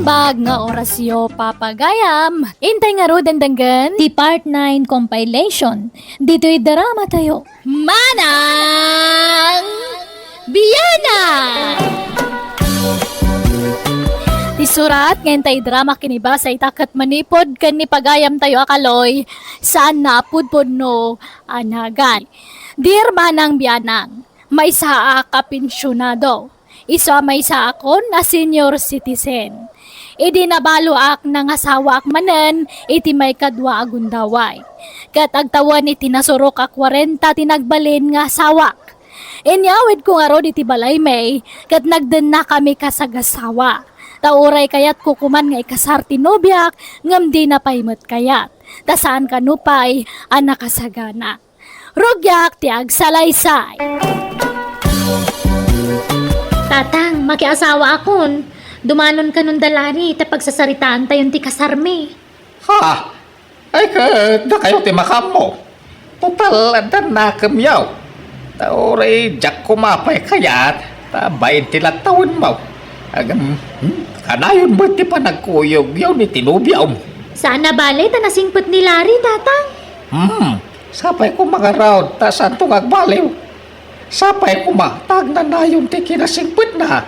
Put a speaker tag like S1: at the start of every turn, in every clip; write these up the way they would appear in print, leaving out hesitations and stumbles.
S1: naimbag nga orasyo papagayam. Intay nga ro dandanggan.
S2: Ti Part 9 compilation. Dito'y drama tayo.
S1: Manang Biyana! Ti surat ngayon tayo drama kiniba sa itakat manipod kan ni pagayam tayo akaloy saan na pudpod no anagan. Dear Manang Biyanang, may saa ka pensyonado. Isa may sa akon na senior citizen. Idi nabaluak ng asawa ak manen, iti may kadwa agundaway. Kat agtawan iti nasurok ak 40 tinagbalin nga asawak. Inyawid ko nga ro iti balay may, kat nagden na kami kasagasawa. Tauray kayat kukuman nga ikasar tinubyak, ngam di na paimot kayat. Tasaan kanupay, anak kasagana. Rugyak ti agsalaysay.
S2: Tatang, makiasawa akon. Dumanon ka nun dalari, tapag sasaritaan tayon ti kasarmi.
S3: Ha? Ay na kayo ti makam mo. Total, dan na kamyaw. Taoray, jak kumapay kayat. Tabayin tilang taon mo. Agam, kanayon mo ti pa nagkuyog yaw ni tinubyaw mo.
S2: Sana bale, tanasingpot ni Larry, tatang.
S3: Sapay ko mga raod, ta saan agbaliw. Sapay ko tag na na yung ti kinasingpot na.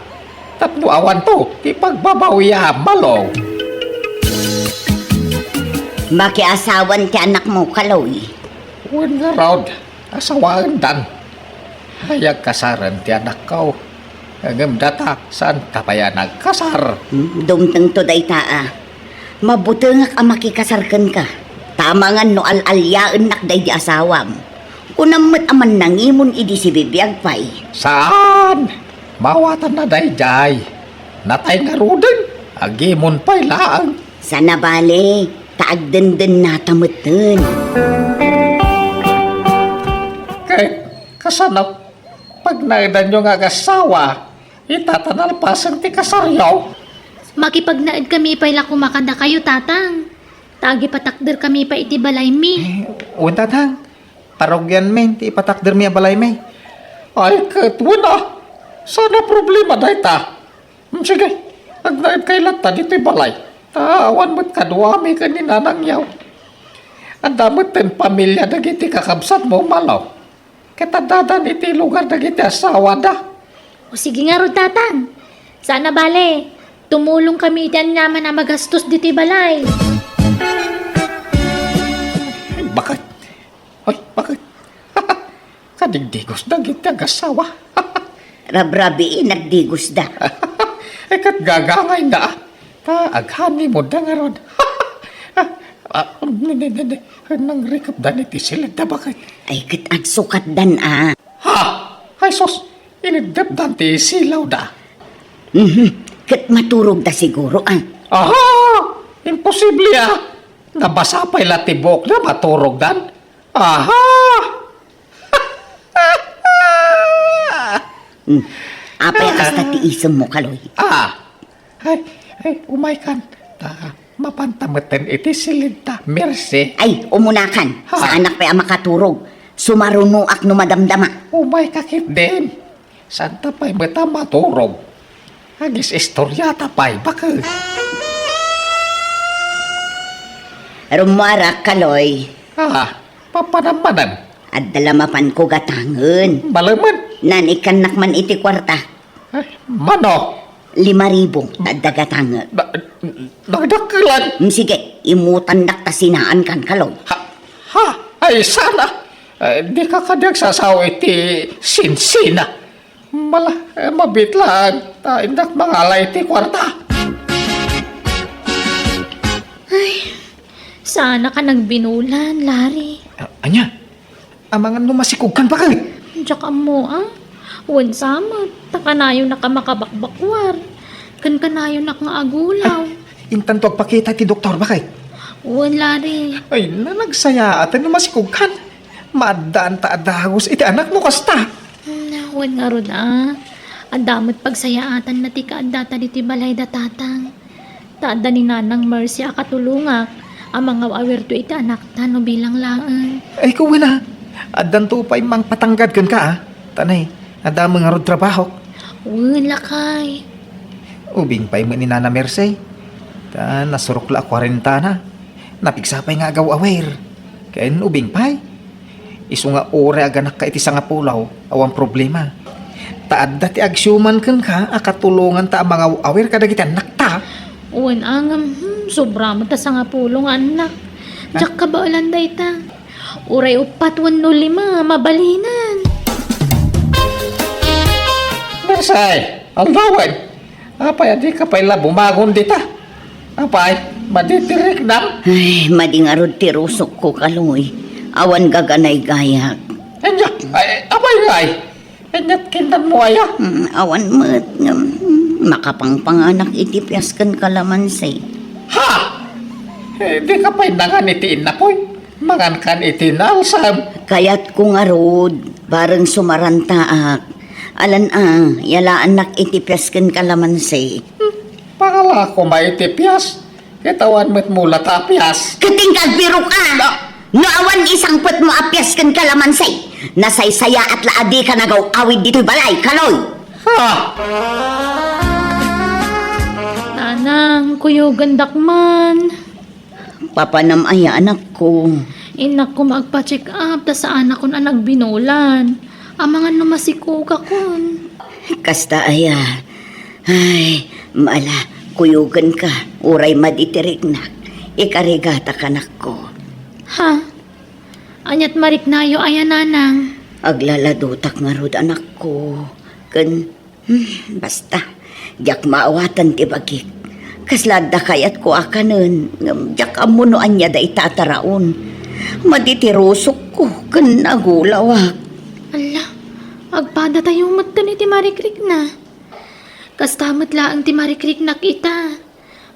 S3: Tapno awan to, ti pagbabawiya malaw.
S4: Makiasawan ti anak mo, Kaloy.
S3: Uwan nga raod, asawaan dan. Hayag kasaran ti anak ko. Agam data, saan tapaya nagkasar?
S4: Dumteng to day taa. Mabuti nga ka makikasarkan ka. Tama nga no al-alyaan nak day di asawam. Kunamot aman nangimon idi si bibiyag pay.
S3: Saan? Mawatan na dayjay. Natay nga rudin. Agimon pa'y laang.
S4: Sana bale, taagdenden natamutin.
S3: Kahit kasanaw, pag naidan nyo nga asawa, itatanalpasan ti kasaryaw.
S2: Makipagnaid kami pa'y lakumakada kayo, tatang. Tagi patakder kami pa iti balay mi.
S5: Uwan tatang, parogyan men, ti ipatakder mi a balay may.
S3: Ay, katwala. Sana problema dahi ta. Sige, agnaid kay lata dito'y balay. Tawan mo't kadwami ka ni nanang yaw. Ang damot ten pamilya dagiti kakabsat mo malaw. Katadadan iti lugar dagiti asawa da.
S2: O sige nga ro, tatang. Sana bale, tumulong kami iti naman na magastos diti balay.
S3: Ay, bakit? Ay, bakit? Kadigdigos dagiti agasawa.
S4: Rabrabi nagdigos da.
S3: Ay, kat gagangay na. Aghani mo da nga ron. Nang rikap da niti silid da bakit?
S4: Ay kat sukat dan ah.
S3: Ha? Ay, sos. Inidap da ti silaw da.
S4: Kat maturog da siguro ah.
S3: Aha! Imposible ah. Nabasa pa'y latibok na maturog dan. Aha!
S4: Apay hasta tiisem mo, Kaloy.
S3: Ay, umay kan. Mapantamatan iti silid ta. Mercy.
S4: Ay, umunakan.
S3: Ha?
S4: Sa anak pa makaturog. Sumarunoak no madamdama.
S3: Umay kakit din. Santa pa'y mata maturog. Agis istoryata pa'y bakit?
S4: Rumara, Kaloy.
S3: Papanamanan.
S4: At dalamapan ko gatangen.
S3: Balaman.
S4: Nanikan nakman iti kwarta.
S3: Ay, mano.
S4: 5,000 at dagatangen.
S3: Nagdakilan.
S4: Sige, imutan naktasinaan kan, Kaloy.
S3: Ha? Ay, sana. Di ka kadyag sasaw iti sinsina. Mabitlaan. Indak mangalay iti kwarta.
S2: Sana ka nagbinulan, Larry.
S5: Anya, amangan no masikugkan pa kay.
S2: Tsaka mo, Wan sama, takanayo na ka makabakbakwar. Kanayo na nga agulaw.
S5: Intan to agpakita ti doktor ba kay?
S2: Wan, Larry.
S5: Ay, nagsaya atan no masikugkan. Madaan ta adagos iti anak mo kasta.
S2: Wan nga ron, Ang damot pagsayaatan na ti kaadata diti balay da tatang. Taada ni Nanang Mercy akatulungak. Ang mga awirto iti anak ta no bilang laan.
S5: Ay, kuwi na. Adan to pa'y mang patanggad kan ka Tanay, adamang nga rod trabaho.
S2: Wan, lakay.
S5: Ubing pa'y mo ni Nana Mercy. Nasurukla 40 na. Napigsapay nga agaw aware. Kaya ubing pay. Isu nga ore aganak ka iti nga pulaw. Awang problema. Taad dati agsyuman kan ka, akatulungan ta mga aware kadagiti anak ta.
S2: Uwan angam, sobra mo ta sa nga pulong anak. Diyak ka ba ulanday ta? Uray upat 105, mabalinan.
S3: Mersay, aldawan. Apay, di ka pala bumagon dita. Apay, maditirik nam.
S4: Ay, madingarod ti rusok ko kaloy. Awan gaganay gayak.
S3: Enya, ay, apay ngay. Enyat kintan mo aya.
S4: Awan mo't makapangpanganak itipyas kan kalamansi.
S3: Ha! Di ka pa'y nangan itiin na po'y. Mangan kan itiin na alsam.
S4: Kaya't ko nga rod, bareng sumarantaak. Alan yalaan nak itipyas kan kalamansi.
S3: Pakala ko maitipyas. Kitawan mo't mula tapyas.
S4: Katingkag biro ka! Naawan isang put mo apyas kan kalamansi. Nasaysaya at laadi ka nagaw awid dito'y balay, kaloy!
S3: Ha!
S2: Nanang, kuyo gandak man.
S4: Papanamaya anak ko.
S2: Inak ko magpa-check up, ta sa anak ko na nagbinulan. Amangan numasiko ka kun.
S4: Kasta aya. Ay, maala, kuyugan ka. Uray maditirik na. Ikarigata kanak ko.
S2: Ha? Anyat marik nayo aya nanang.
S4: Aglaladutak nga rod anak ko. Basta. Diyak maawatan ti bagik. Kaslada kayat ko akanon. Diyak amunoan niya da itataraon. Maditirusok ko. Kan nagulawak.
S2: Ala, agpada tayo matkan iti marikrik na. Kastamot laang ti marikrik na kita.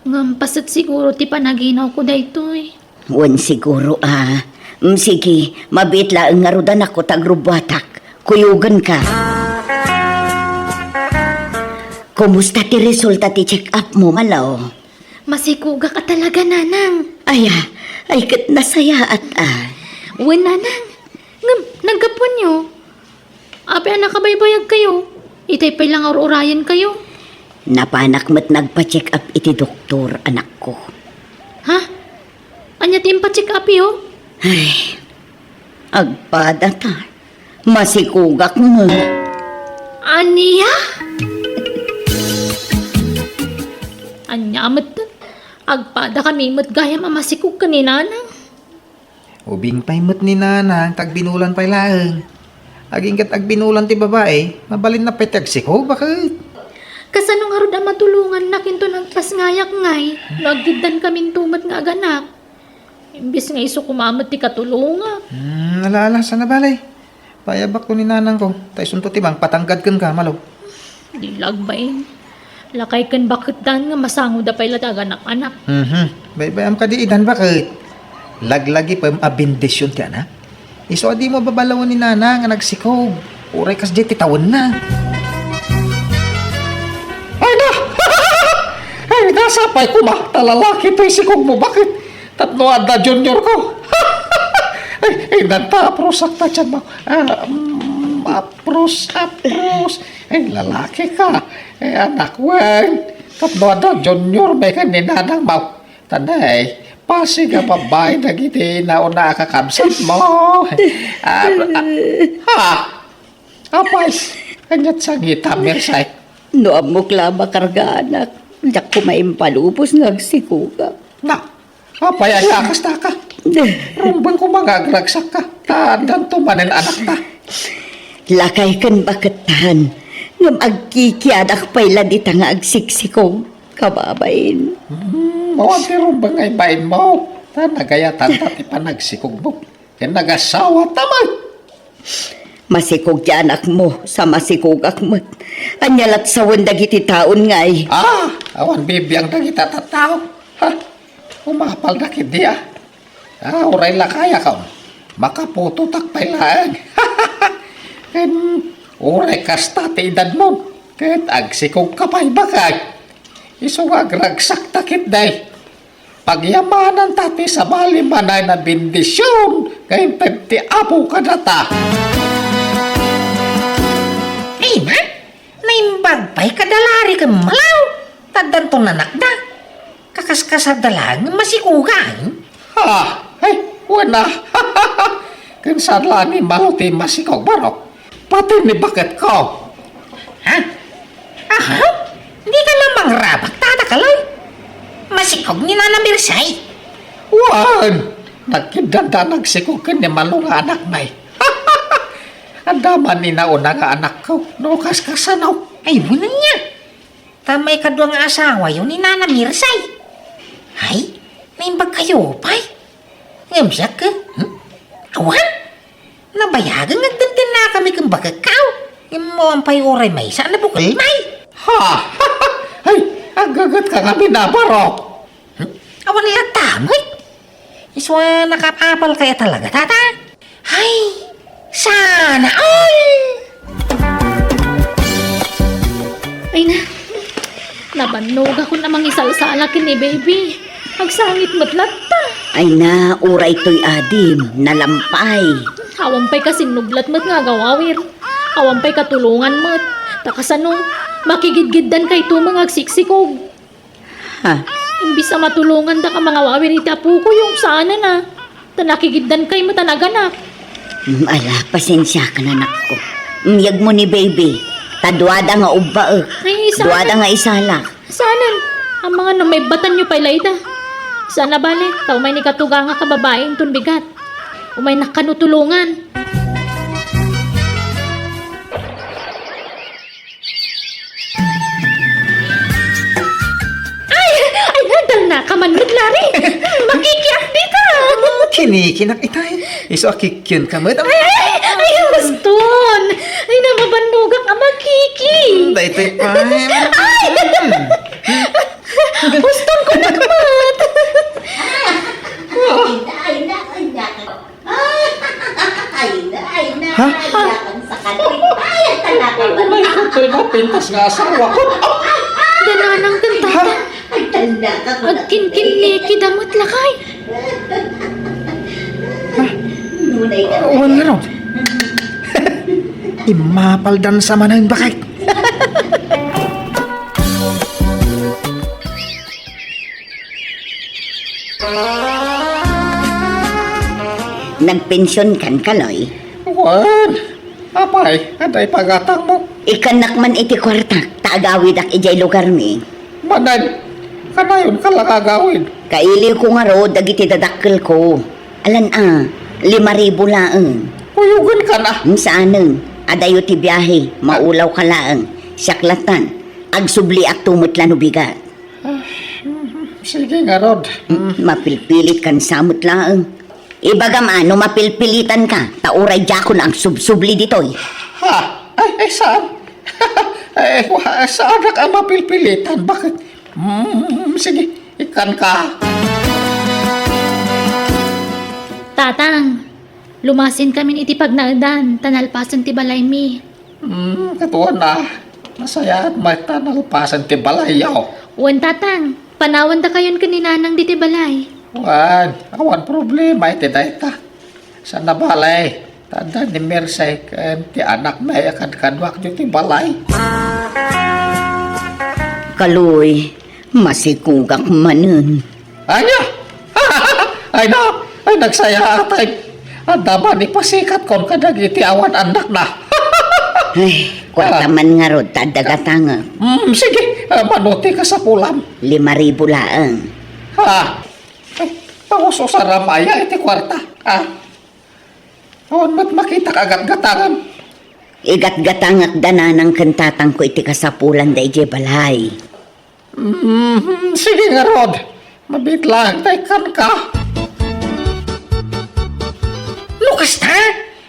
S2: Ngampasat siguro ti panaginaw ko daytoy.
S4: Wan siguro sige, mabit laang nga rodan ako tagrubwatak. Kuyugan ka. Kumusta ti resulta ti check-up mo, malaw?
S2: Masikuga ka talaga, nanang.
S4: Ay kat nasaya at
S2: Uwan, nanang. Nagkapon nyo. Ape anak kabaybayag kayo. Itay pa lang urayan kayo.
S4: Napanak mo't nagpa-check up iti doktor, anak ko.
S2: Ha? Anya tim pa check up yo?
S4: Ay, agpada ta. Masikugak mo.
S2: Aniya? Anya amat agpada kami mo't gaya mamasikog ka ni nanang.
S5: Ubing pay mo't ni nanang, tagbinulan pay laeng. Aging kat agbinulan ti babae, mabalin na pay tagsiko, bakit?
S2: Kasano nga rod ang matulungan na kinto nagpasngayak ngay. Nagdidan kaming tumat nga aganak. Imbis nga iso kumamat ti katulungan.
S5: Alaala, sana balay. Payabak ko ni nanang ko. Tay sunto tibang patanggad kan ka, malo.
S2: Dilag ba eh? Lakay kan bakit dan nga masango da pay latagan anak.
S5: Baybayam ka di idan, bakit? Laglagi pa yung abindisyon ti anak. Iso adi mo babalawon ni nanang nga nagsikog. Uray kas di titawon na.
S3: Ay na! Ay, nasapay ko ba? Talalaki to'y sikog mo. Bakit? Tatlo anda junior ko. Ay, nantapros ta dyan mo. Apros. Ay, lalaki ka. Ay, anak, wen. Tatlo anda junior, may kaninanang mo. Tanay, pasi ka babae na giti na una kakamsit mo. Apay, kanyat sa ngita, Mersay.
S4: No amok lama karga anak. Diyak ko maimpalupos nagsikugak.
S3: Na, apay ay akasta ka. Rumbang ko magagragsak ka. Tandang tumanin anak ta.
S4: Lakay kan bakatan. Ngam agkikiadak pay ladita nga agsiksikog. Kababain.
S3: Mawanti rumbang ay bain mo. Ta nagayatan ta ti panagsikog mo. Yan nagasawa tamay.
S4: Masikog ti anak mo sa masikugak mo't. Anyalat sa dagiti taon ngay.
S3: Awan bibiyang na kita tataw. Ha? Umapal na kindi uray la kaya ka. Makaputo takpay lang. Uray kasta ti edad mo. Kahit agsikog ka pa'y bakay. Isugagragsak takit day. Pagyamanan tati sa bali manay na bendisyon. Kahit ti apo ka na ta.
S6: Ay, man, naimbag pa'y kadalari ka malaw. Taddan to nanak na. kas kasadalang masikugan.
S3: Ha? Ay, wala. Kinsan lang ni maluti masikaw barok. Pati ni bakit ko.
S6: Ha? Aha? Hindi ka lamang rabak tatakalay. Masikog ni Nana Mirsay.
S3: Wan! Nagkidanda nagsikog ka ni malong anak may. Ang daman ni nauna nga anak ko. Nukas kasanaw.
S6: Ay, wala niya. Tamay ka doang asawa yun ni Nana Mirsay. Ay, naimbag kayo, pay. Ngamsak ka? Awan? Nabayagan nagdantin na kami kang bagakaw. Yung mo ang payuray may saan na bukal may.
S3: Ha? Ay, ang gagat ka nga binabarok.
S6: Awan nila tamay. Iswa nakapapal kaya talaga, tata. Ay, sana all.
S2: Ay na, nabanog ako namang isal-sala kini baby. Agsangit matlat ta.
S4: Ay na, uray to'y adim, nalampay.
S2: Awampay kasi nublat mat nga gawawir. Awampay katulungan mat. Takasano, makigidgiddan kay to mga agsiksikog.
S4: Ha?
S2: Imbis sa matulungan da ka mga wawir itapu ko yung sana na. Tanakigiddan kay matanaganak.
S4: Ala, pasensya ka na, ko. Yag mo ni baby. Tadwada nga ubba
S2: Ay, sana.
S4: Duwada nga isala.
S2: Sana. Ang mga na may batan nyo pa'y layda. Sana bale, tao may nikatuga nga kababaeng tun bigat. Umay nakanutulungan. Ay, nadal na kamanod, Lari. Makikiyak di ka.
S5: Kinikinak itay. Iso akikyan ka mo.
S2: Ay, baston. Ay, namabanugak ang makiki.
S5: Daytoy pa.
S2: Baston ko nagmat.
S4: Ay na.
S5: Ha?
S4: Sa kanila. Talaga ba?
S3: May kutoy na pintas nga asawa ko.
S2: Dananang kantata.
S4: Ay, tanda ka ko.
S2: Agkinkin ni kidamot lakay.
S4: Nunay ka.
S5: Wala ron. Imapaldan sa manang bakit.
S4: Nagpensyon kan kaloy.
S3: Wan! Apay, aday pagatang mo.
S4: Ikanak man iti kwarta. Taagawid ak ijay lugar mi.
S3: Manan, kanayon ka lang agawin.
S4: Kaili ko nga ro, dagiti dadakkel ko. Alan 5,000 laeng.
S3: Kuyugan ka na.
S4: Saanen, adayo ti biyahe, maulaw ka laeng. Saklatan, agsubli ak tumutlan bigat.
S3: Sige nga, Rod.
S4: Mapilpilit kan samot laeng. Ibagam ano, mapilpilitan ka. Tauray jakon ang subsubli ditoy.
S3: Ha? Ay, saan? Saan ka mapilpilitan? Bakit? Sige, ikan ka.
S2: Tatang, lumasin kami iti pagnaadan. Tanalpasan ti balay mi.
S3: Katuan na. Masaya at may tanalpasan ti balayaw.
S2: Wan tatang, panawan da kayon kaninanang di ti balay.
S3: Wan, awan problema iti dayta. Sa nabalay, tanda ni Mersay kan ti anak na akan kadwak ti balay.
S4: Kaloy, masikugak manen.
S3: Anya? Ay na, ay nagsaya atay. Ang dama ni pasikat kon kadag iti awan anak na.
S4: Ay, kwartaman nga rod, tadagatanga.
S3: Sige, manuti ka sa pulam.
S4: 5,000 laeng.
S3: Ha? Ay, pauso sa ramaya iti kwarta. Ha? Awan mat makita kagat gatangan.
S4: Igat-gatangak dananang kantatang ko iti kasapulan da ije balay.
S3: Sige nga, Rod. Mabitlang, taykan ka.
S6: Lukas ta,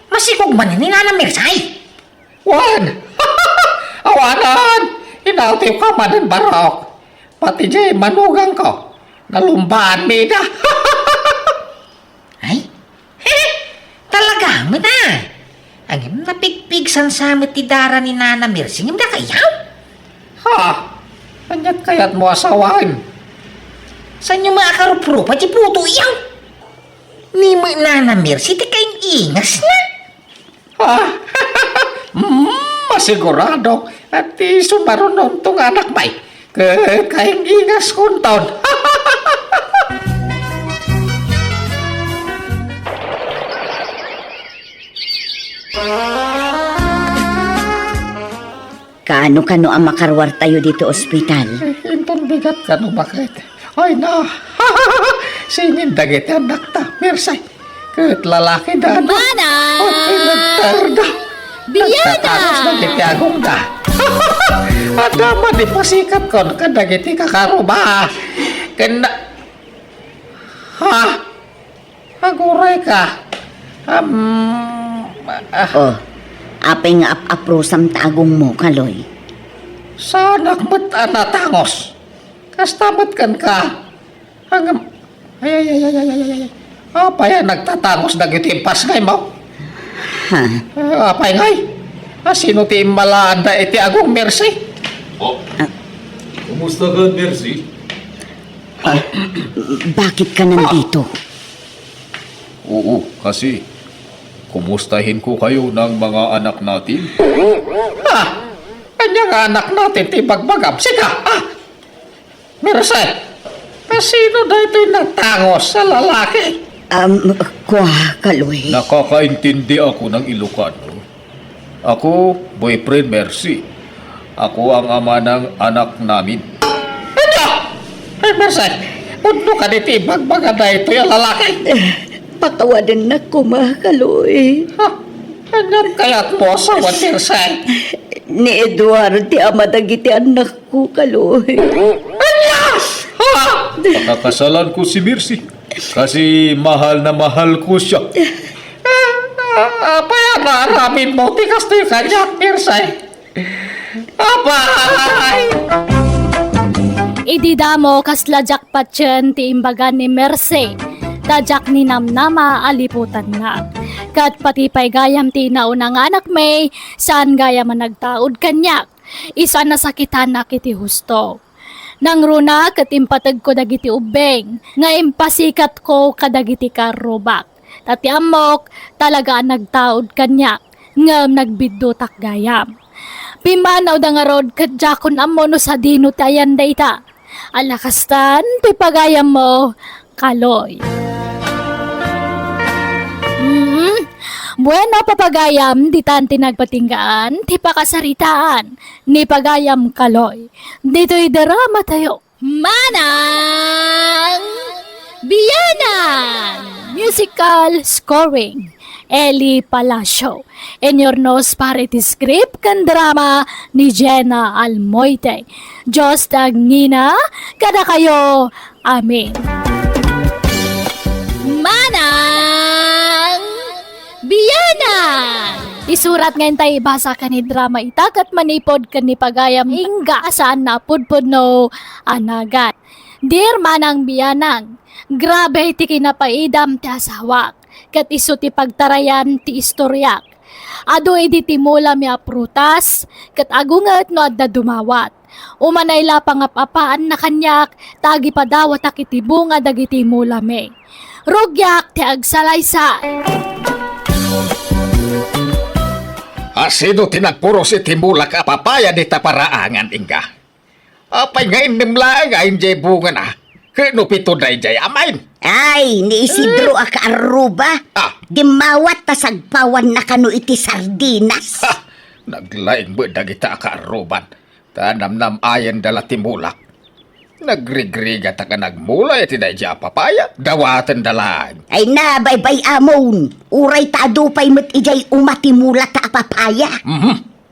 S6: masikog man ni Nana Mirsay.
S3: Wan! Awanan! Inaltiw ka manin barok. Pati jay manugang ko. Nalumbaan mi na.
S6: Ay, talaga mo na. Ang napigpigsan sa amin ti dara ni Nana Mirsay, hindi kayaw.
S3: Ha? Anyat kayat mo asawain.
S6: Saan yung mga karuprupa, di puto iyaw? Ni mo Nana Mirsay, ti kayong ingas na.
S3: Ha? Masigurado. At di sumarunon tong anak may. Kayang ingas kunton.
S4: Kano ang makarwar tayo dito ospital?
S3: Intong bigat ka no bakit? Ay na, singin dagit anak ta, Mirsay. Kahit lalaki da, ano?
S1: Mana!
S3: Ay, nagtarda.
S1: Biyana!
S3: Nagtatanos na gitiagong da. Adama di pasikat ko, kadagiti kakaruba. Kena... Ha? Aguray ka.
S4: Oh, apay nga ap-aprosam taagong mo, Kaloy.
S3: Sa anak mo't anatangos. Kastamat kan ka. Hanggang... Ay. Apay, nagtatangos na gitimpas ngay mo.
S4: Ha?
S3: Apay ngay. Sino ti malaan da iti agong mercy?
S7: Oh, kumusta ka, Mercy?
S4: Bakit ka nandito?
S7: Oo, kasi kumustahin ko kayo ng mga anak natin.
S3: Ha? Kanyang anak natin ti bagbagab. Sika, Mercy, sino da ito'y natangos sa lalaki?
S4: Kaloy.
S7: Nakakaintindi ako ng Ilocano. Ako, boyfriend Mercy. Ako ang ama ng anak namin.
S3: Ano? Ay, Mercy, puno ka niti bagbagab da ito'y lalaki.
S4: Patawadan na ko, Kaloy.
S3: Ha? Kanyang kaya't mo sa Mercy.
S4: Ni Eduardo, ti amadagiti anak ko, Kaloy.
S3: Anyas! Ha?
S7: Pakakasalan ko si Mercy kasi mahal na mahal ko siya.
S3: Apay, naaramin mo, tikas to yung kanya, Mercy. Apay!
S1: Ididamo kasla jackpot yan ti imbagan ni Mercy. Tajak ni Namnama aliputan nga. Kat pati pa'y gayam ti naunang anak may, saan gayam man nagtaod kanyak. Isa na sakitan na kiti husto. Nang runa kat impatag ko dagiti ubeng, nga impasikat ko kadagiti karubak. Tati amok, talaga nagtaod kanyak, ngam nagbiddutak gayam. Pimanaw da nga rod kadjakon amo no sa dino tayan dayta. Alakastan, pipagayam mo, Kaloy. Bueno, papagayam, di tan tinagpatinggaan, ti pakasaritaan, ni pagayam Kaloy. Dito'y drama tayo. Manang Biyanan! Musical scoring. Eli Palacio. In your nose parity script kan drama ni Jenna Almoite. Diyos tagnina, kada kayo. Amen. Manang Biyanan! Isurat ngayon tayo basa ka ni drama itakat manipod ka ni pagayam ingga saan na pudpud no anagat. Dear Manang Biyanang, grabe ti kinapaidam ti asawak, kat iso ti pagtarayan ti istoryak. Ado edi ti mula mi prutas, kat agungat no adda dumawat. Umanay la pangapapaan na kanyak, tagi padawat akiti bunga dagiti mula me. Rugyak ti agsalaysa.
S3: Sino tinagpuros iti mulak apapaya di taparaangan ingga? Apay ngayon nimla nga hindi bunga na. Kano pito day jay amain?
S4: Ay, ni Isidro aka aruba. Dimawat tasagpawan na kano iti sardinas.
S3: Ha! Naglaing ba dagita akaaruban? Tanam-nam ayan dala timulak. Nagrigriga ta ka nagmula iti day jay apapaya. Dawatan dalang.
S4: Ay na, bay-bay amon. Uray tado pa'y mat ijay umatimula ta apapaya.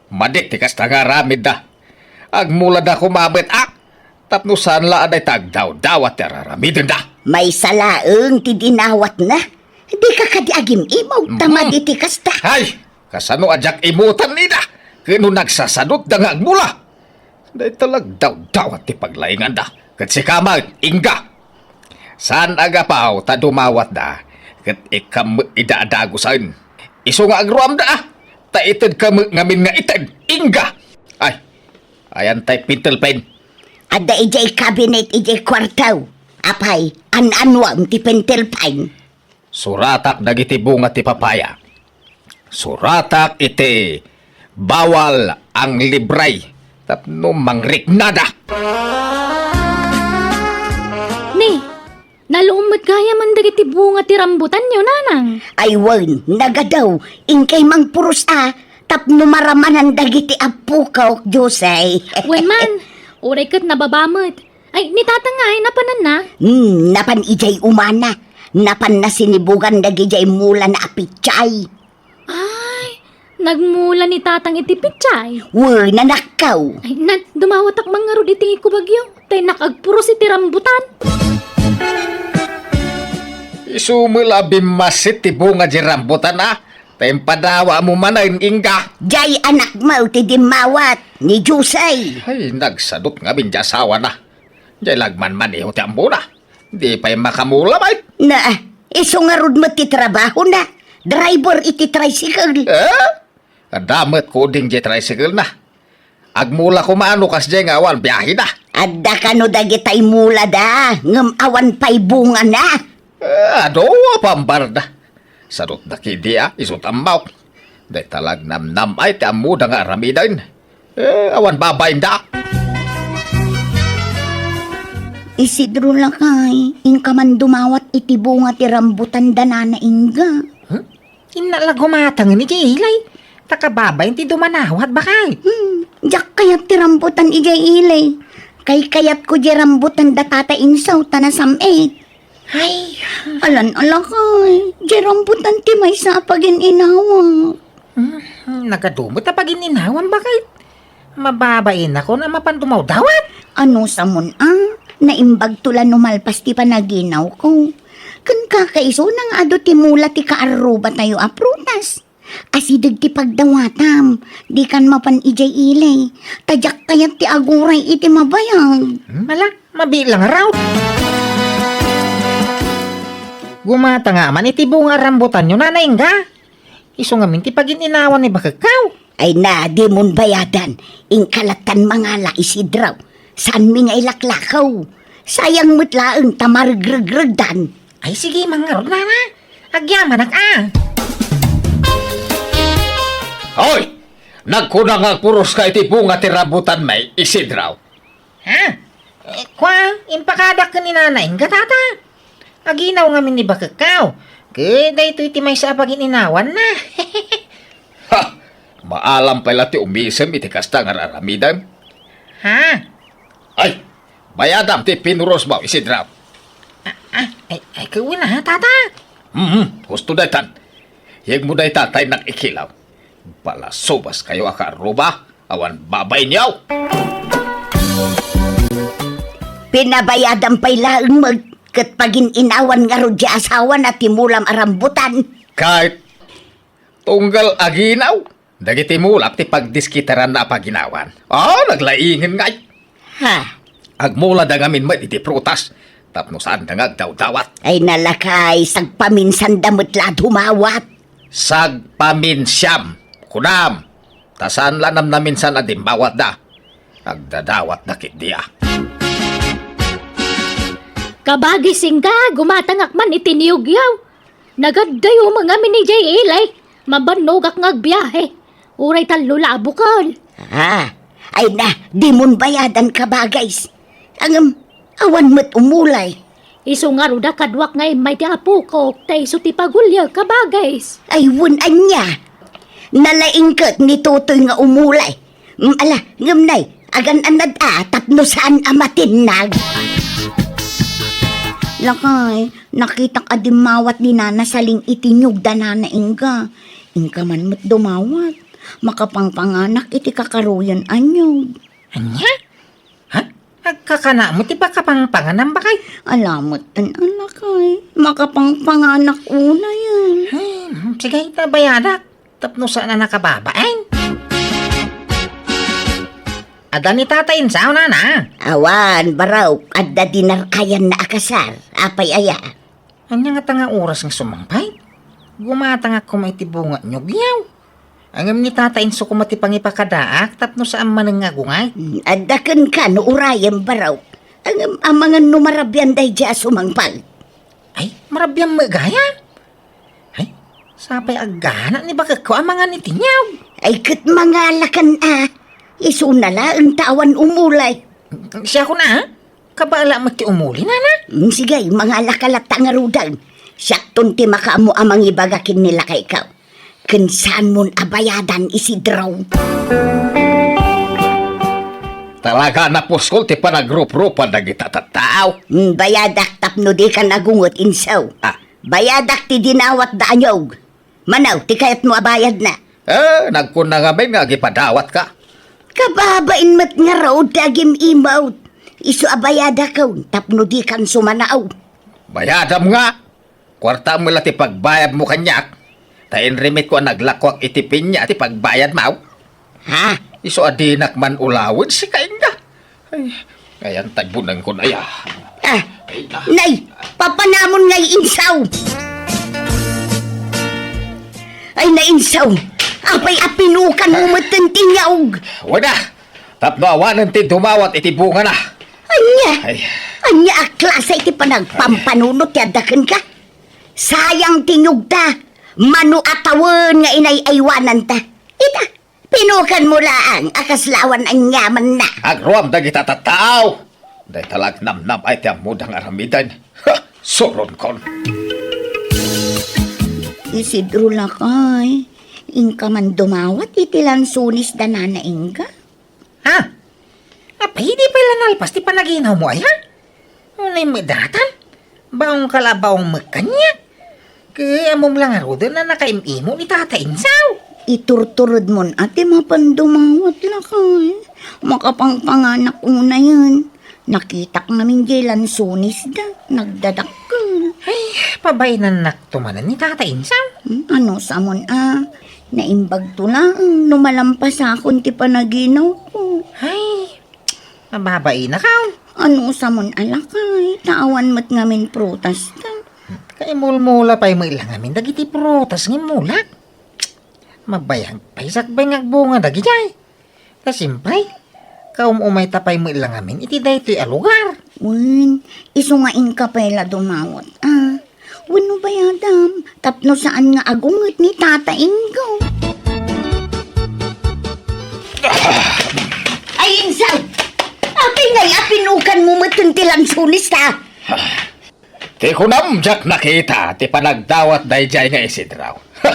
S3: Madik ti kas tagaramid da. Agmula da kumabit tapnusan la aday tagdaw-dawat teraramidin da.
S4: May salaeng ti dinawat na. Di ka kadiagim imaw tama di ti kasta.
S3: Ay! Kasano ajak imutan nida? Kano nagsasadot da nga agmula? Day talag daw-dawat ti paglaingan da. Kat si kamag, ingga. Saan agapaw ta dumawat da? Kat ikam idaadagusan. Iso nga agruam da. Ta ited kam ngamin nga ited. Ingga! Ay! Ayan tay pintel pen.
S4: Ada ijay cabinet ijay kwartaw. Apay, an-anwam ti pentelpain.
S3: Suratak dagiti bunga ti papaya. Suratak iti bawal ang libray. Tapno mangriknada.
S2: Nalumot gaya man dagiti bunga ti rambutan nyo, nanang.
S4: Ay wan, nagadaw, inkay mang puros tapno maramanan dagiti apukaw, Diyosay.
S2: Wen man, uray kat nababamot. Ay, ni tatang nga ay napanan na.
S4: Napan ijay umana. Napan na sinibugan dagijay mula na apitsay.
S2: Ay, nagmula ni tatang iti pichay.
S4: Wan, nanakaw.
S2: Ay, dumawatak mga rod iti ko bagyo. Tay nakagpuros iti rambutan.
S3: Isumulabi masit ti bunga di rambutan Tempadawa mo man ang ingga.
S4: Jay anak mo ti dimawat ni Diyosay.
S3: Ay, nagsadot nga binjasawa na. Jay lagman man iho ti ambuna. Di pa'y makamula bay.
S4: Na, iso nga rod mo ti trabaho na. Driver iti tricycle.
S3: Kadamot ko ding di tricycle na. Agmula ko maano kas jay nga awan biyahe na.
S4: Adda ka no dagitay mula da. Ngam awan pa'y bunga na.
S3: Ado, pambarda. Sarot na kidia, isot amaw. Day talag namnam ay ti amuda nga aramidan. Awan babayin da.
S4: Isidro lakay, inka man dumawat iti bunga ti rambutan danana ingga.
S6: Inala gumatang ni Jilay. Takababay ti dumanawat bakay.
S4: Jak kayat ti rambutan ijay ilay. Kay kayat ko di rambutan da tata insaw tanasam
S6: Ay,
S4: Alan alakay, di rambutan ti may sapagin inawa.
S6: nagadumot na pag-ininawan bakay. Mababain ako na mapandumaw dawat.
S4: Ano sa mun naimbag tulan numalpas ti panaginaw ko. Kan kakaiso nang ado ti mula ti kaaruba tayo aprutas. Asidag ti pagdawatam, di kan mapan ijay ilay. Tadyak kayat ti aguray iti mabayag.
S6: Mala, mabilang raw. Gumata nga man iti bunga rambutan nyo, nanay nga. Iso nga min ti pag-ininawan ni bakakaw.
S4: Ay na, di mon bayadan. Ingkalatan mga laisidraw. Saan mi nga ilaklakaw? Sayang mutlaang tamargrgragdan.
S6: Ay sige, mga nana. Agyaman
S3: Hoy! Nagkunang ang puros ka iti bunga ti rambutan may isidraw.
S6: Ha? Kwa, impakadak ka ni nanay nga tata. Aginaw nga min ni bakakaw. Kada ito iti may sa pag-ininawan na.
S3: Ha! Maalam pala ti umisem iti kasta nga raramidan.
S6: Ha?
S3: Ay! Bayadam ti pinuros mo isidraw.
S6: Ay kawin na ha, tata.
S3: Gusto daytan. Yag mo daytan tayo nakikilaw. Palasubas kayo akaruba. Awan babay niyaw.
S4: Pinabayadan pa'y laang kat pagin-inawan nga ro di asawa na timulam arambutan.
S3: Kahit tunggal aginaw. Dagiti mulap ti pagdiskitaran na paginawan. Naglaingin ngay.
S4: Ha?
S3: Agmula da ngamin mo iti prutas. Tapno saan da ngagdaw-dawat.
S4: Ay nalakay, sagpaminsan damot la dumawat.
S3: Sagpaminsyam. Kunam. Tasan lanam na minsan adimbawat da. Agdadawat na kitdiya.
S2: Kabagising ka, gumatangak man itiniyugyaw. Nagaddayo mga minijay ilay. Mabanogak ngagbiyahe. Uray talo labukol.
S4: Ay na, di mon bayadan ka ba guys? Awan mo't umulay.
S2: Iso nga ruda kadwak ngay may ti apo ko. Tay iso ti pagulya ka ba guys?
S4: Ay wun anya. Nalaingkot ni Totoy nga umulay. Ala, ngamnay, agan anad tapno saan amatinag. Lakay, nakita ka dimawat ni Nana saling itinyog danana ingga. Ingka man mo't dumawat. Makapangpanganak iti kakaruyan anyog.
S6: Anya? Ha? Agkakana mo ti pakapangpanganan ba kay?
S4: Alamot tan alakay. Makapangpanganak una yan.
S6: Sige, tabayadak. Tapno saan na nakababain? Ada ni tata insaw na na.
S4: Awan, baraw, adda dinarkayan na akasar. Apay aya.
S6: Anya nga tanga oras ng sumampay? Gumatanga ko may tibunga nyo giyaw. Angam ni tata inso ko matipangipakadaak tapno saan man nga gungay.
S4: Adda kan ka no urayan baraw. Ang amangan numarabyan day dya sumangpal.
S6: Ay, marabiyang magaya. Ay, sapay agana ni baka ko amangan ni tinyaw.
S4: Ay kat mga lakan Isunala ang tawan umulay.
S6: Siya ko na ha? Kabala mo ti umuli, nana.
S4: Sige, mga lakalata nga rudan. Siyakton ti makaamo amang ibagakin nila kay ikaw. Kinsan mon abayadan Isidro.
S3: Talaga na puskol ti panagrup-rupan na kita tataw.
S4: Bayadak tapno di ka nagungot insaw. Bayadak ti dinawat da anyog. Manaw, ti kayat mo abayad na.
S3: Nagkunangabay nga gipadawat ka.
S4: Kababain mat nga raw dagim imaw. Isu abayada kaw, tapno di kan sumanaaw.
S3: Bayadam nga. Kwarta mo lang ti pagbayad mo kanyak. Tain remit ko ang naglakwak itipin niya ti pagbayad mo.
S4: Ha?
S3: Iso adinak man ulawin si kainga. Ay, ngayon tagbunan ko na ya.
S4: Nay, papanamon ngay insaw. Ay, nainsaw. Apay apinukan mo matantingaw.
S3: Wala. Tapno awanan ti dumawat iti bunga na.
S4: Anya,
S3: Ay,
S4: anya aklasa iti panagpampanunot yadakan ka. Sayang tinyog ta. Manu atawan nga inay-aywanan ta. Ita, pinukan mo lang. Akaslawan ang yaman na.
S3: agruam da kita tataw. Day talag namnam ay ti amudang aramidan. Ha, suron kon.
S4: Isidro lakay. Ingka man dumawat itilan sunis da nanaing ka.
S6: Ha? Apay, di pala nalpas ti panaginaw mo ay, ha? Unay madatan? Baong kalabawang magkanyak? Kaya mong lang arudan na nakaimimo ni Tata Insaw.
S4: Iturturod mo ate mapandumawat lakay. Makapangpanganak ko na yan. Nakitak namin jailan sunis da. Nagdadakkel.
S6: Ay, pabay na naktumanan ni Tata Insaw.
S4: Ano samon naimbag to lang. Numalampas akong ti panaginaw ko.
S6: Ay, mababay na ka.
S4: Ano samon alakay. Taawan mat ngamin prutas ta.
S6: Kaya mulmula pa'y mo ilang amin dagiti prutas ng mulak. Mabayang pa'y sakbay ngagbunga dagijay. Kasimpray, kaumumay tapay mo ilang amin iti daytoy a lugar.
S4: Wen, isungain ka pala dumawat. Wano ba yadam? Tapno saan nga agungot ni Tata Ingo? Ay, Insaw! Apay ngay apinukan mo matuntilan sulis ta.
S3: Ti kunam jak nakita ti panagdawat dayjay nga Isidro. Ha,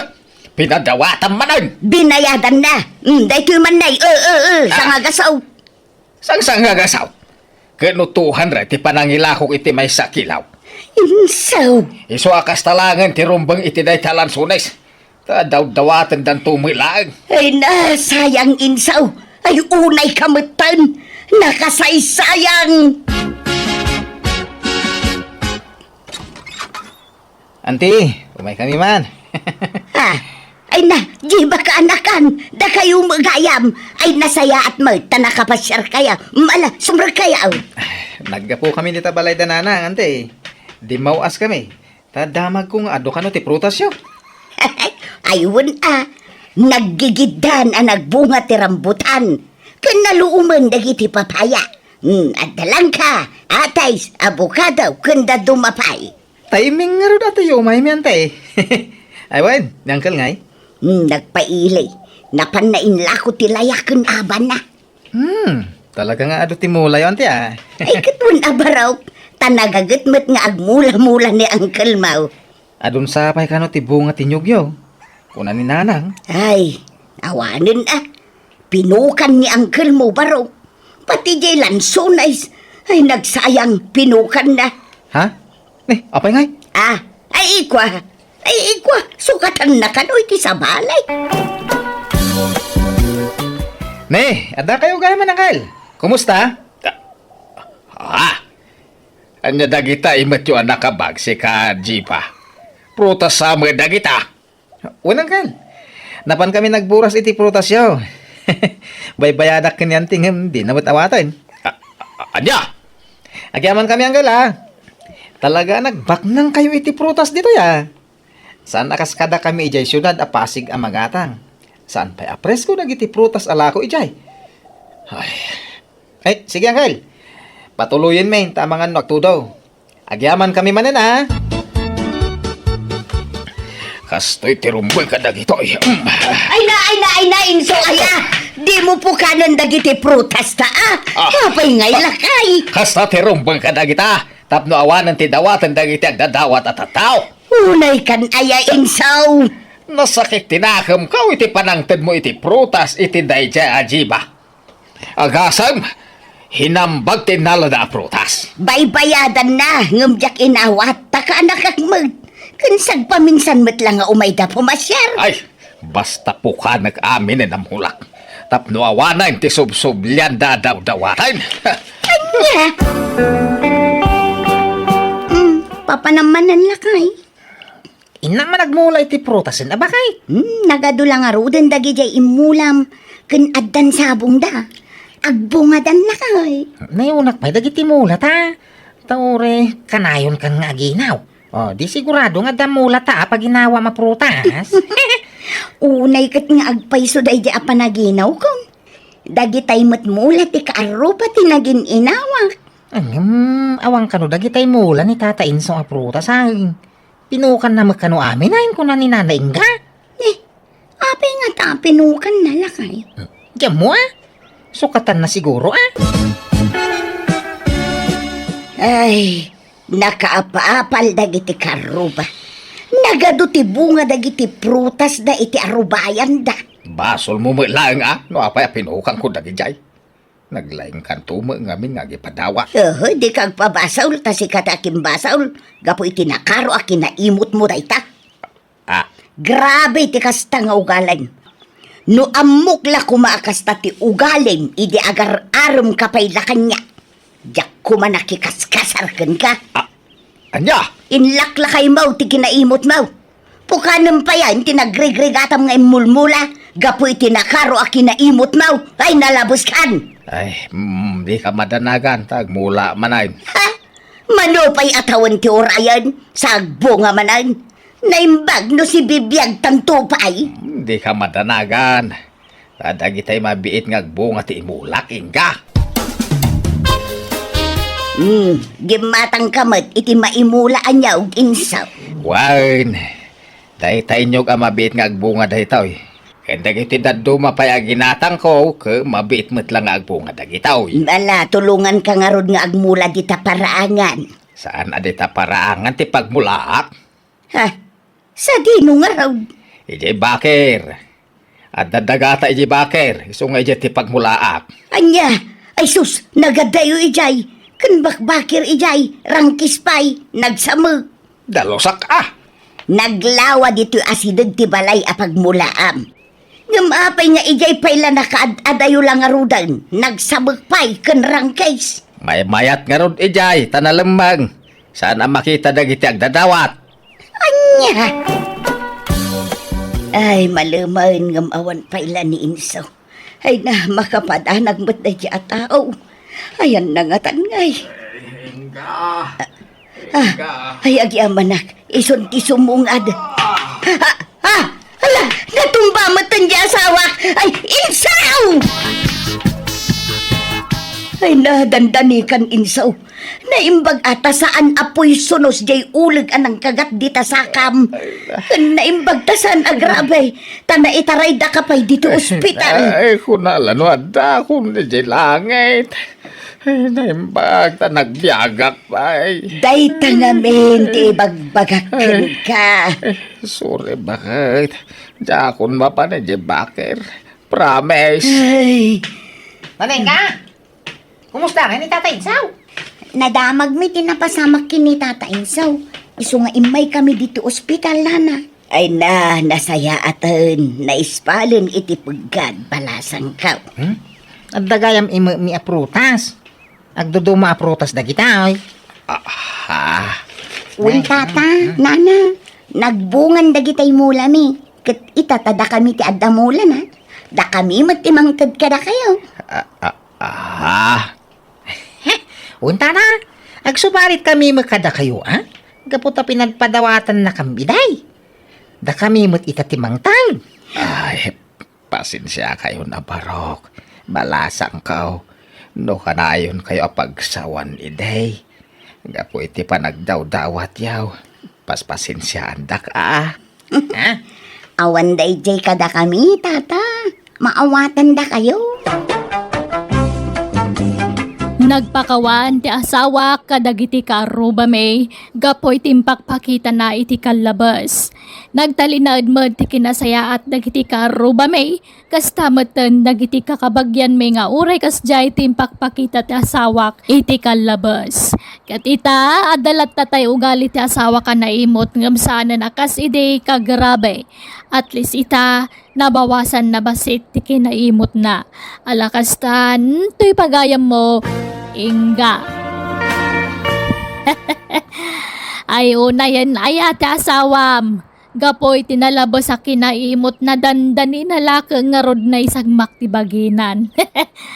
S3: pinadawatan manan.
S4: Binayadan na. Dahil man nay, sa nga gasaw.
S3: Sang ngagasaw. Kenutuhan ra ti panangilakok iti may sakilaw.
S4: Insaw!
S3: Iso akas talangan ti rumbang iti daytalan sunes. Ta daw-dawatan dan tumilaang.
S4: Ay na, sayang Insaw. Ay unay kamutan. Nakasaysayang.
S5: Auntie, umay kami man.
S4: Ay na, di ba ka anakan? Da kayo magayam. Ay nasaya at magta nakapasyar kaya. Mala, sumra kaya.
S5: Naggapo kami dita balay danana, ante. Di mauas kami. Tadamag kong ado kano ti prutas yo.
S4: Ayun naggigiddan nagbunga ti rambutan. Kanaluuman dagiti papaya. At dalang ka, atays, abukado, kanda dumapay.
S5: Timing nga rin dati yung umay mi ante. Ay wan, nangkal ngay.
S4: Nagpailay. Napanain lako ti layakan aban na.
S5: Talaga nga ado ti mulay ante ah.
S4: Ay katun abaraw. Tanagagat mat nga agmula-mula ni Uncle Mau.
S5: Adun sapay kano ti bunga ti nyugyo. Kuna ni nanang.
S4: Ay, awanin Pinukan ni Uncle Mau baro. Pati jay lansonays. Ay nagsayang pinukan na.
S5: Ha? Apay ngay?
S4: Ay ikwa. Sukatan na kanoy ti sa balay.
S5: Ada kayo gaya manangkal. Kumusta?
S3: Anya dagita imat yung anak kabag si Kaji pa. Prutas sa mga dagita.
S5: Unang kal. Napan kami nagburas iti prutas yo. Baybayadak kanyan tingem di namat awatan.
S3: Anya?
S5: Agyaman kami anggal Talaga nagbaknang kayo iti prutas dito ya. Saan akaskada kami ijay syudad a Pasig a Magatang. Saan pa apres ko nagiti prutas alako ijay. Ay, sige anggal. Patuloyin men tamangan nagtudaw. Agyaman kami manen
S3: Kastoy tirumboy ka dagito.
S4: Ay na, inso aya. Di mo mo po kanon dagiti prutas ta Kapay ngay lakay.
S3: Hasta tirumbang ka na kita. Tapno awanan ti dawatan dagiti agdadawat at ataw.
S4: Unay kan aya insaw.
S3: Nasakit tinakam ka iti panangtad mo iti prutas iti dayjay ajiba. Agasam, hinambag tinalada a prutas.
S4: Baybayadan na, ngumjak inawat, taka nakakmag. Kansag paminsan met lang nga umayda pumasyar.
S3: Ay, basta po ka nag-amin na namulak. Tapno awanan ti subsublyan dadaw-dawatan.
S4: Anya? Papanamanan lakay.
S6: Ina man nagmula iti prutasin, abakay.
S4: Nagadulang aruden dagi jay imulam. Ken addan sabong da. Agbungadan lakay.
S6: Nayunak pa'y dagiti mulat ha. Taure, kanayon kang nga ginaw. O, di sigurado nga damulat ha pag ginawa maprutas.
S4: Unay kat nga agpayso day jay apanaginaw ko. Dagi tay matmulat ti kaaro pati naging inawak.
S6: Awang kano dagitay mula ni Tata Insong a prutas ha. Pinukan na magkano amin ayon ko na ni nanaing ka.
S4: Apay nga ta pinukan na lakay.
S6: Diyan mo ah. Sukatan na siguro ah.
S4: Ay, nakaapa-apal dagiti karuba. Nagado ti bunga dagiti prutas da iti arubayan da.
S3: Basol mo mo lang no apay pinukan ko dagijay. Naglaing kantumo ngamin nga gipadawa.
S4: Di kag pabasaul ta si katakim basaul. Gapo iti nakaro a kinaimot mo dayta. Grabe ti kasta nga ugalan. No amok la kumaakasta ti ugalim, idi agar-arum kapay la kanya. Diyak kumanakikaskasar ken ka.
S3: Anya?
S4: Inlaklakay mo ti kinaimot mo. Pukanem pa yan, tinagregregatam nga imulmula. Gapo iti nakaro a kinaimot mo. Ay nalabos kan.
S3: Ay, di ka madanagan. Tagmula manayin.
S4: Ha? Manopay atawan ti orayan. Sagbo nga manan. Naimbag no si bibiyag tantupay.
S3: Di ka madanagan. Tadagi tayo mabiit nga bunga ti imulak inga.
S4: Gimatang kamat iti maimulaan niya og insaw.
S3: Wine. Tay nyog ang mabiit nga bunga dahitaw. Kaya dagiti daduma pa'y aginatang ko, ke mabiit mo't lang nga agbunga dagitaw.
S4: Ala, tulungan ka nga rod nga agmula dita paraangan.
S3: Saan adita paraangan ti pagmulaak?
S4: Ha? Sa dino nga rod.
S3: Ije bakir. At dadagata ije bakir. Iso nga ije ti pagmulaak.
S4: Anya, ay sus, nagadayo ijay. Kanbakbakir ijay, rangkis pay, nagsamag.
S3: Dalosak
S4: Naglawa dito asidag ti balay a pagmulaam. Ngamapay nga ijay pay la nakaadayo lang arudan. Nagsabag pay ken rangkis.
S3: May mayat nga ron ijay, tanalamang. Saan ang makita dagiti agdadawat?
S4: Anya! Ay, malumain ngam awan payla ni Inso. Ay na, makapadanag mo't na siya tao. Ayan na nga tangay. Ay, agyamanak. Isun ti sumungad. Hala, natumba matan di asawa. Ay, Insaw! Ay, nadandanikan Insaw. Naimbag ata saan apoy sunos jay ulig anang kagat dita sakam. Naimbag tasan agrabe. Tana itaray da kapay dito ospital.
S3: Ay, kunalan wada kung di langit. Ay, naimbag ta nagbiagak pa ay.
S4: Day tangamin ti bagbagak ka.
S3: Sorry, bakit? Jakon mapanay di bakir. Promise.
S4: Ay,
S6: Nanay ka? Kumusta ka ni Tata Insaw?
S4: nadamag mi tinapasamak kini Tata Insaw. Iso nga imay kami dito ospital lana. Ay na, nasaya atan. Naispalin iti pagkad balasang ka.
S6: At dagayam mi aprutas. Agduduma aprutas da kita oy.
S4: Uy, Tata, nana. Nagbungan dagitay mula mi. Kat itatada kami ti adda mula na. Da kami matimangtad ka na kayo.
S6: Unta na. Agsubalit kami makada kayo ah. Gaputa pinagpadawatan na kambiday. Da kami mat itatimang tag.
S3: Ay, pasensya kayo na barok. Balasang kaw. No kanayon kayo pagsawan iday. Nga po iti pa nagdaw-dawat yaw. Paspasensyaan da ka.
S6: Ha?
S4: Awan day jay kada kami, Tata. Maawatan da kayo.
S1: Nagpakawan ti asawa kadagiti ka aruba may gapoy timpakpakita na iti kalabas. Nagtalinaad mo ti kinasaya at dagiti ka aruba may kastamatan dagiti kakabagyan may nga uray kasjay timpakpakita ti asawak iti kalabas. Katita adalat tatay ugali ti asawa ka naimot ngam sana nakas ide kagrabe. At least ita nabawasan na basit ti kinaimot na. Alakastan tuy pagayam mo Inga. Ay una yan ay ate asawam. Gapoy tinalabos sa kinaimot na dandani na lakang nga rod na isang maktibaginan.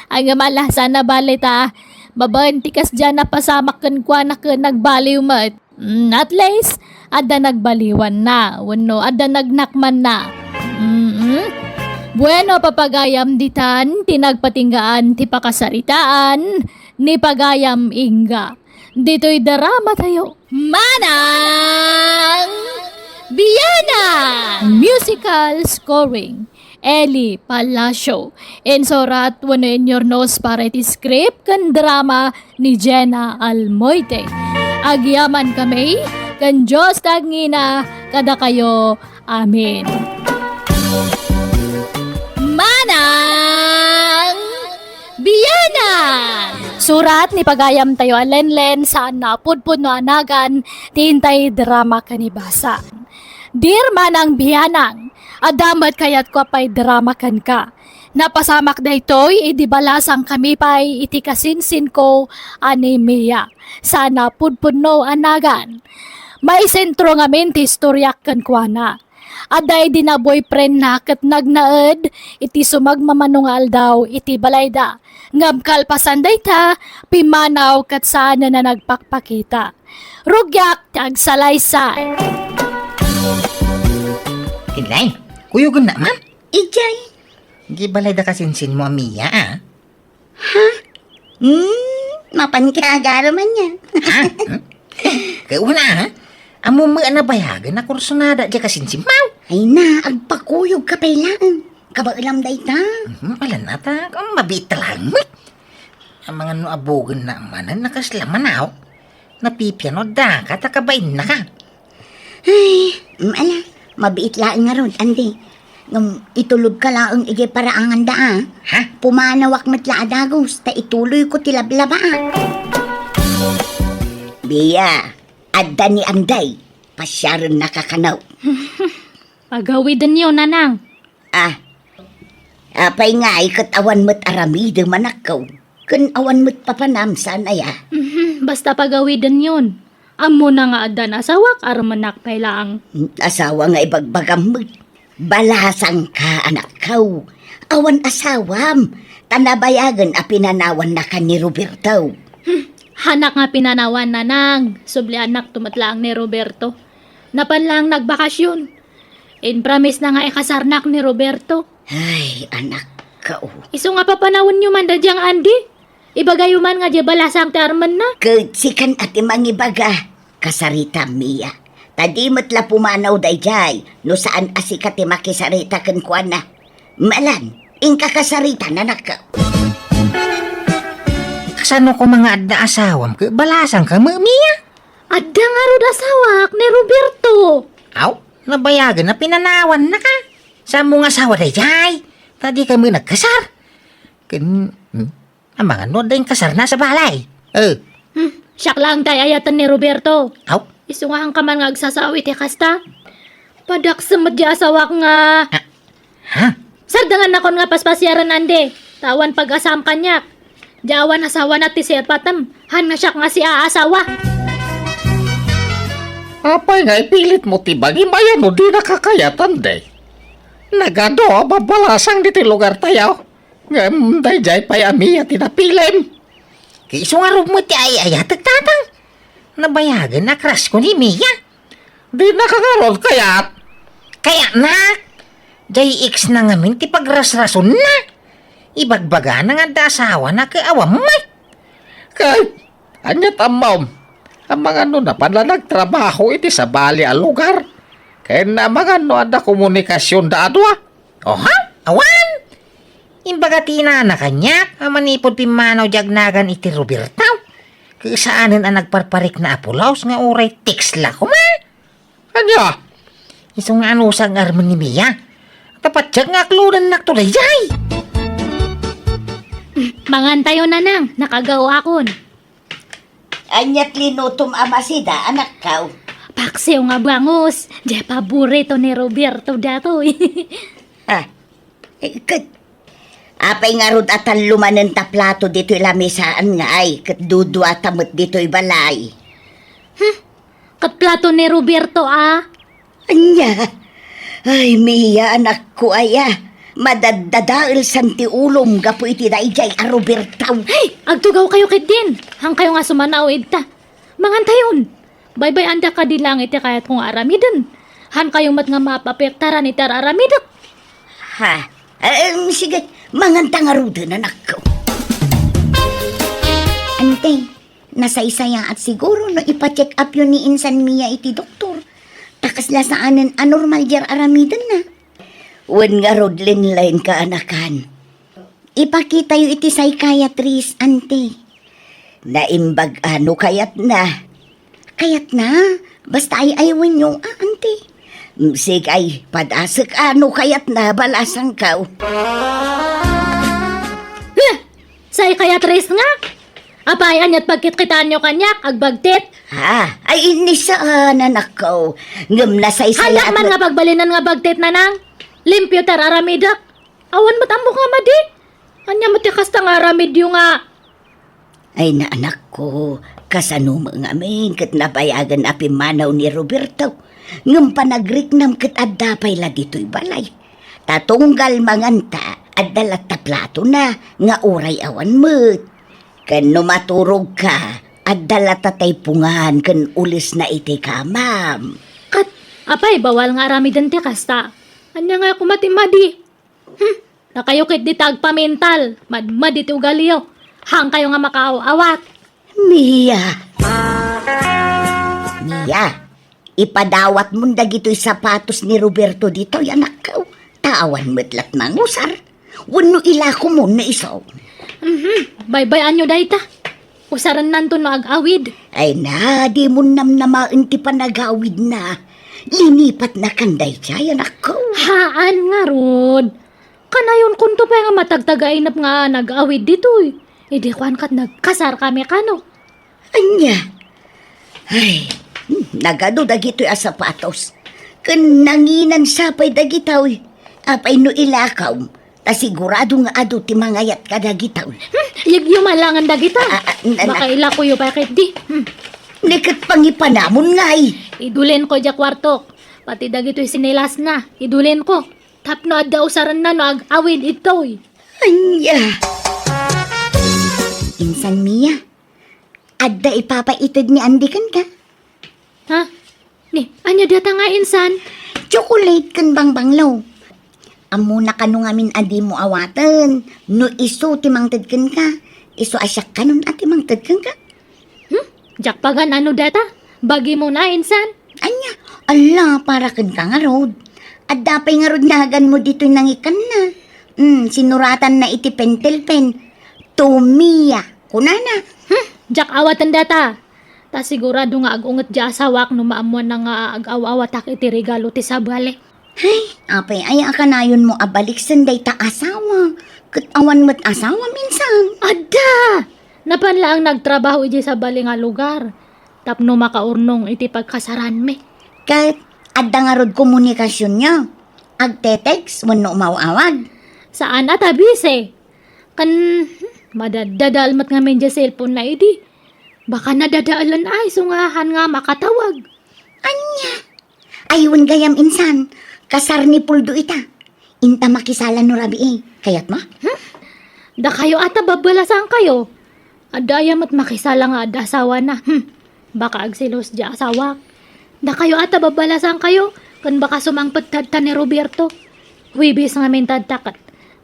S1: Ang malasa na balita. Babantikas dyan na pasamakan kwa na nagbaliw mat. At least, ada nagbaliwan na. Wano, ada nagnakman na. Bueno, papagayam ditan, tinagpatinggaan, ti pakasaritaan, ni pagayam Inga. Dito'y darama tayo. Manang Biyana! Musical scoring. Eli Palacio. Ensorat wano inyornos para iti script kan drama ni Jenna Almoite. Agyaman kami, kan Diyos tagngina, kada kayo. Amen. Manang Biyana! Surat ni pagayam tayo alenlen saan na pudpud no anagan tintay drama kanibasa. Dear Manang Biyanang, adamat kayat ko pa'y drama kan ka. Napasamak da ito'y idibalasang kami pa'y itikasinsin ko anemia. Sana pudpud no anagan. May sentro ngamin ti istoryak kan kwa na. Aday di na boyfriend na kat nagnaed, iti sumagmamanungal daw, iti balayda. Ngam kalpasan day ta, pimanaw kat sana na nagpakpakita. Rugyak tag salaysay.
S6: Inday, kuyugon naman.
S4: Ijay.
S6: Gibalay da kasinsin mo, Mia, ah.
S4: Mapankagara man niya.
S6: Ha? Kaya una, ha? Amo mga nabayagan na kursunada di kasinsin mo.
S4: Ay na, agpakuyog ka pailaan. Kabailam day ta.
S6: Wala na ta, kung mabita lang mo. Ang mga nuabogan na ang manan nakaslaman ako. Napipiano da ka, takabain na ka.
S4: Ay, ala, mabiit lang nga ron, andi. Nung itulog ka lang ang igi paraangan da, ah.
S6: Ha?
S4: Pumanawak matla adagos, ta ituloy ko tilablaba, ah. Biya, adda ni Anday, pasyaran nakakanaw.
S2: Pagawidan niyo, nanang.
S4: Ah, apay nga ay katawan mo't arami de manakaw. Kun awan mo't papanamsan ay ah.
S2: Basta pagawidan yun. Amo na nga adan asawak armanak pailaang.
S4: Asawa nga ibagbagam mo't. Balasang ka anak kaw. Awan asawam. Tanabayagan a pinanawan na ka ni Roberto.
S2: Hanak nga pinanawan nanang. Subli anak tumatlaang ni Roberto. Napanlang nagbakasyon. In promise na nga ikasarnak ni Roberto.
S4: Ay, anak kaw.
S2: Iso nga papanawon nyo man dadyang Andy. Ibagayo man nga di balasang ti Arman na.
S4: Kagsikan at imang ibaga. Kasarita Mia. Tadi matla pumanaw dayjay. No saan asikat ti makisarita kan kuan na. Malan, ingka kasarita na nakaw.
S6: Kasano ko mga adda asawam ka, balasang ka, Mia?
S2: Adda nga rod asawak ni Roberto.
S6: Aw, nabayagan na pinanawan na ka. Sa mong asawa day jay. Tadi kami nagkasar. Ang mga no dahil kasar na sa balay.
S2: Siyak lang tayo ayatan ni Roberto.
S6: Aw,
S2: Iso nga ang kaman nga agsasawit ya kasta. Padak samad di asawak nga.
S6: ha?
S2: Sardangan na kon nga paspasyaran ande. Tawan pag-asam kanyak. Jawan asawa na ti Sir Patam. Han nga siyak nga si aasawa.
S3: Apay nga ipilit mo tibag, imayan mo di nakakayatan day. Nagado, babalasang dito lugar tayo. Ngam, day jay pay ami at tinapilim.
S6: Kaya iso nga rin mo ti ay tatang. Nabayagan na crush ko ni Mia.
S3: Di nakakaroon kayat.
S6: Kaya na, jay X na ngamin ti pagrasrason na. Ibagbaga na nga da asawa na kaawam mo.
S3: Kay, anyat amaw. Ang mga no na pala nagtrabaho iti sa bali a lugar. Kaya na mga no ada komunikasyon da adwa.
S6: Oha, awan. Imbaga tinana kanya, manipod pimanaw jagnagan iti Robertaw. Kasaanan ang nagparparik na apulaos nga oray tiksla ko ma.
S3: Anya?
S6: Iso nga anusang arman ni Mia. Tapat siya nga kludan naktulay jay.
S2: Mangantayo na nang, nakagawa akon.
S4: Anyat linutom amasida, anak kaw.
S2: Paksiw nga bangus, di paborito ni Roberto datoy.
S4: Ah, kat. Apay nga rod atan lumanen ta plato dito ilamisaan nga ay, kat dudwa tamot dito balay.
S2: Katplato ni Roberto
S4: Anya, ay Mia anak ko aya, madadadail santi ulom gapo iti daijay a Robertaw.
S2: Hey, agtugaw kayo kit din. Hang kayo nga sumanaw ta. Mangantayon. Bye-bye anda ka di lang iti kayat kong aramidan. Han kayo mat nga mapapektaran iti aramidak.
S4: Ha, sige, manganta nga ruda anak ko. Ante, nasaysaya at siguro no ipacheck up yun ni Insan Mia iti doktor. Takas la saanan anormal jar aramidan na. Wen nga rodlin lain ka anakan. Ipakita yu iti psychiatrist, ante. Naimbag ano kayat na. Kayat na, basta ay aywan yung ante. Sige ay, padasek ano kayat na balasang kaw.
S2: Psychiatrist nga. Apay anyat pagkitkitaan nyo kanyak, agbagtit.
S4: Ha, ay inisaan anak ko. Ngam na saysaya
S2: Handak man nga pagbalinan nga bagtit na nang. Limpyo tar aramidak. Awan matambo nga madi. Anya matikas ta nga aramidyo nga.
S4: Ay na anak ko, kasano mga amin kat napayagan api manaw ni Roberto. Ngam panagriknam kat addapay la dito'y balay. Tatunggal manganta at dalat ta plato na nga uray awan mo't. Kan numaturog ka at dalat tatay pungan kan ulis na iti kamam.
S2: Kat, apay bawal nga aramidan ti kasta. Anya nga kumatimadi. Nakayukit di tagpamental. Madmad iti ugaliyo. Hang kayo nga makaaw-awat.
S4: Mia! Mia! Ipadawat mo dagito'y sapatos ni Roberto dito, anak ko. Tawan mo't mangusar. Wano ila ko mo na iso.
S2: Bye-bye anyo dahita. Usaran nanto no ag-awid.
S4: Ay na, di mo namnamaan ti panagawid na. Linipat na kanday siya, anak ko.
S2: Haan nga rod. Kanayon kunto pa nga matagtagainap nga nag-awid dito eh. Hindi kuhan kat nagkasar kami kano.
S4: Anya? Ay, nagado dagito'y sapatos. Kan nanginan sapay dagitaw. Apay no ilakaw. Ta sigurado nga ado ti mangayat ka dagitaw.
S2: Yumalangan dagita. Baka ila ko yung pakit di.
S4: Nikat pangipanamon nga ay.
S2: Idulin ko dya kwarto. Pati dagito'y sinilas na. Idulin ko. Tapno adda usaran na no ag-awid ito'y.
S4: Anya? Insan Mia, adda ipapaitid ni Andikan ka.
S2: Ha? Ni, anya data nga insan?
S4: Chocolate kan bang banglaw. Amo na kanu ngamin adi mo awatan. No iso timangtad kan ka. Iso asyak kanon at timangtad kan ka.
S2: Jakpagan ano data? Bagi mo na insan?
S4: Anya, ala para kan ka nga rod. At dapay nga rod nagan mo dito nangikan na. Sinuratan na iti pentel pen. To Mia, kunana.
S2: Jak awatan data. Ta sigurado nga agunget dya asawak no maamuan na nga ag-awawatak iti regalo ti sabale.
S4: Ay, apay ay akanayon mo abalik sanday ta asawa. Katawa mo't asawa minsan.
S2: Ada! Napanla ang nagtrabaho iti sa bali nga lugar. Tapno makaurnong iti pagkasaran me.
S4: Kahit adda nga rod komunikasyon niya. Agte-text, wano mawawag.
S2: Saan at abise? Kan madadalmat nga medya cellphone na idi. Baka nadadaalan ay sungahan nga makatawag.
S4: Anya? Ayun gayam insan. Kasar ni Puldo ita. Inta makisala no rabi eh. Kayat mo?
S2: Da kayo ata babalasan kayo. Adayam at makisala nga ada asawa na. Baka agsilos dya asawa. Da kayo ata babalasan kayo. Kan baka sumangpet tadta ni Roberto. Huibis nga mentadtakat.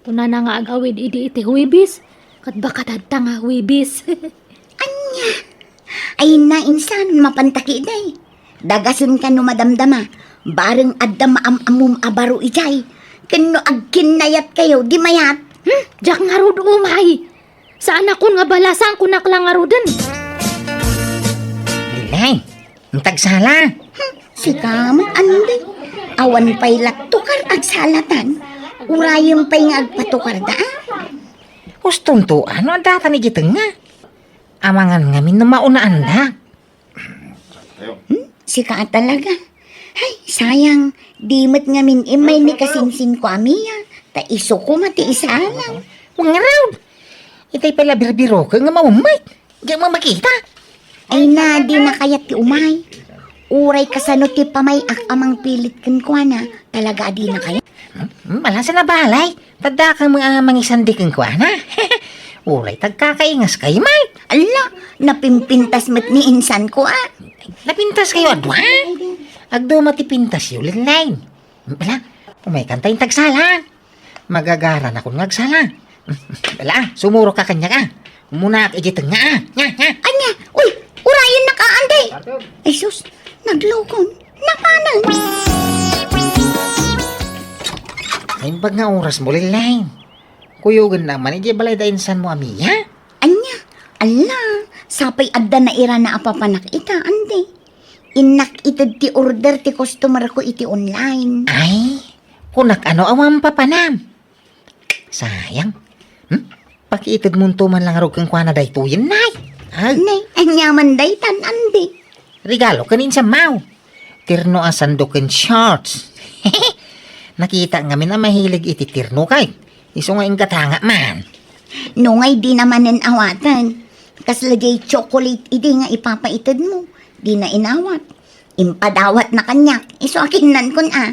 S2: Kuna na nga agawid idi iti huibis. Kat baka tadta nga huibis.
S4: Anya? Ay na insan, mapantaki day. Dagasun ka no madamdama. Bareng adda maamamum abaro ijay. Kano agkinayat kayo, di mayat.
S2: Jak nga rod umay. Saan ako nga balasang kunak lang nga rodan?
S6: Lilay, ang tagsala.
S4: Si kamat anday. Awan pa'y laktukar ag salatan. Urayong pa'y nga agpatukar da.
S6: Hustong to, ano ang data ni Giteng nga? Amangan ngamin na maunaan da.
S4: Si ka talaga. Ay, sayang. Dimot ngamin imay ni kasinsin ko amiya. Ta iso ko mati isa lang.
S6: Mga raw. Itay pala birbiro ka nga maumay. Di mo makita.
S4: Ay na, di na kayat ti umay. Uray kasano ti pamayak amang pilit kan ko na. Talaga di na kaya.
S6: Malang sa nabalay. Tada ka mga mangisandikin ko, ana. Uray, tagkakaingas kayo, Mike.
S4: Ala, napimpintas met ni insan ko ah.
S6: Napintas kayo, adwa. Agdo matipintas yun, Lilay. Wala, umay kanta yung tagsala. Magagaran ako ng agsala. Wala, sumuro ka kanya ka. Muna igitang nga, nga.
S4: Anya, uy, urayan na ka anday. Ay sus, naglokon. Napanan.
S6: Ay, bag nga oras mo, Lilay. Kuyugan naman, hindi balay da insan mo, amiya.
S4: Anya, ala, sapay adda na ira na apapanak ita, anday. Inak itad ti order ti customer ko iti online.
S6: Ay, kunak ano awang papanam. Sayang. Pakiitid mo man lang arog kang kwa na day tuyin, nay. Ay,
S4: Nay, anyaman daytan, anday.
S6: regalo kanin sa mau. Tirno ang sandukin shorts. Nakita nga na mahilig iti tirno kay. Iso nga ingatanga man.
S4: Nungay di naman awatan. Kaslagay chocolate idi nga ipapaitad mo. Di na inawat. Impadawat na kanyak. Iso akin kun ah.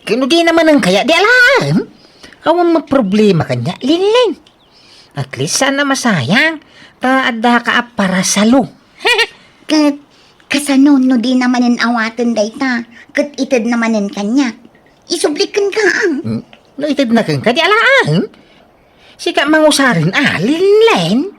S6: Kino di naman ang kaya di alam. Awang maproblema kanya, Linlin. At least sana masayang. Taada ka para salo.
S4: Kasano no di naman awatan dayta. Kat itad naman kanyak. Isublikan ka ang.
S6: Naitid na kang ka di alam. Sika mangusarin Linlin.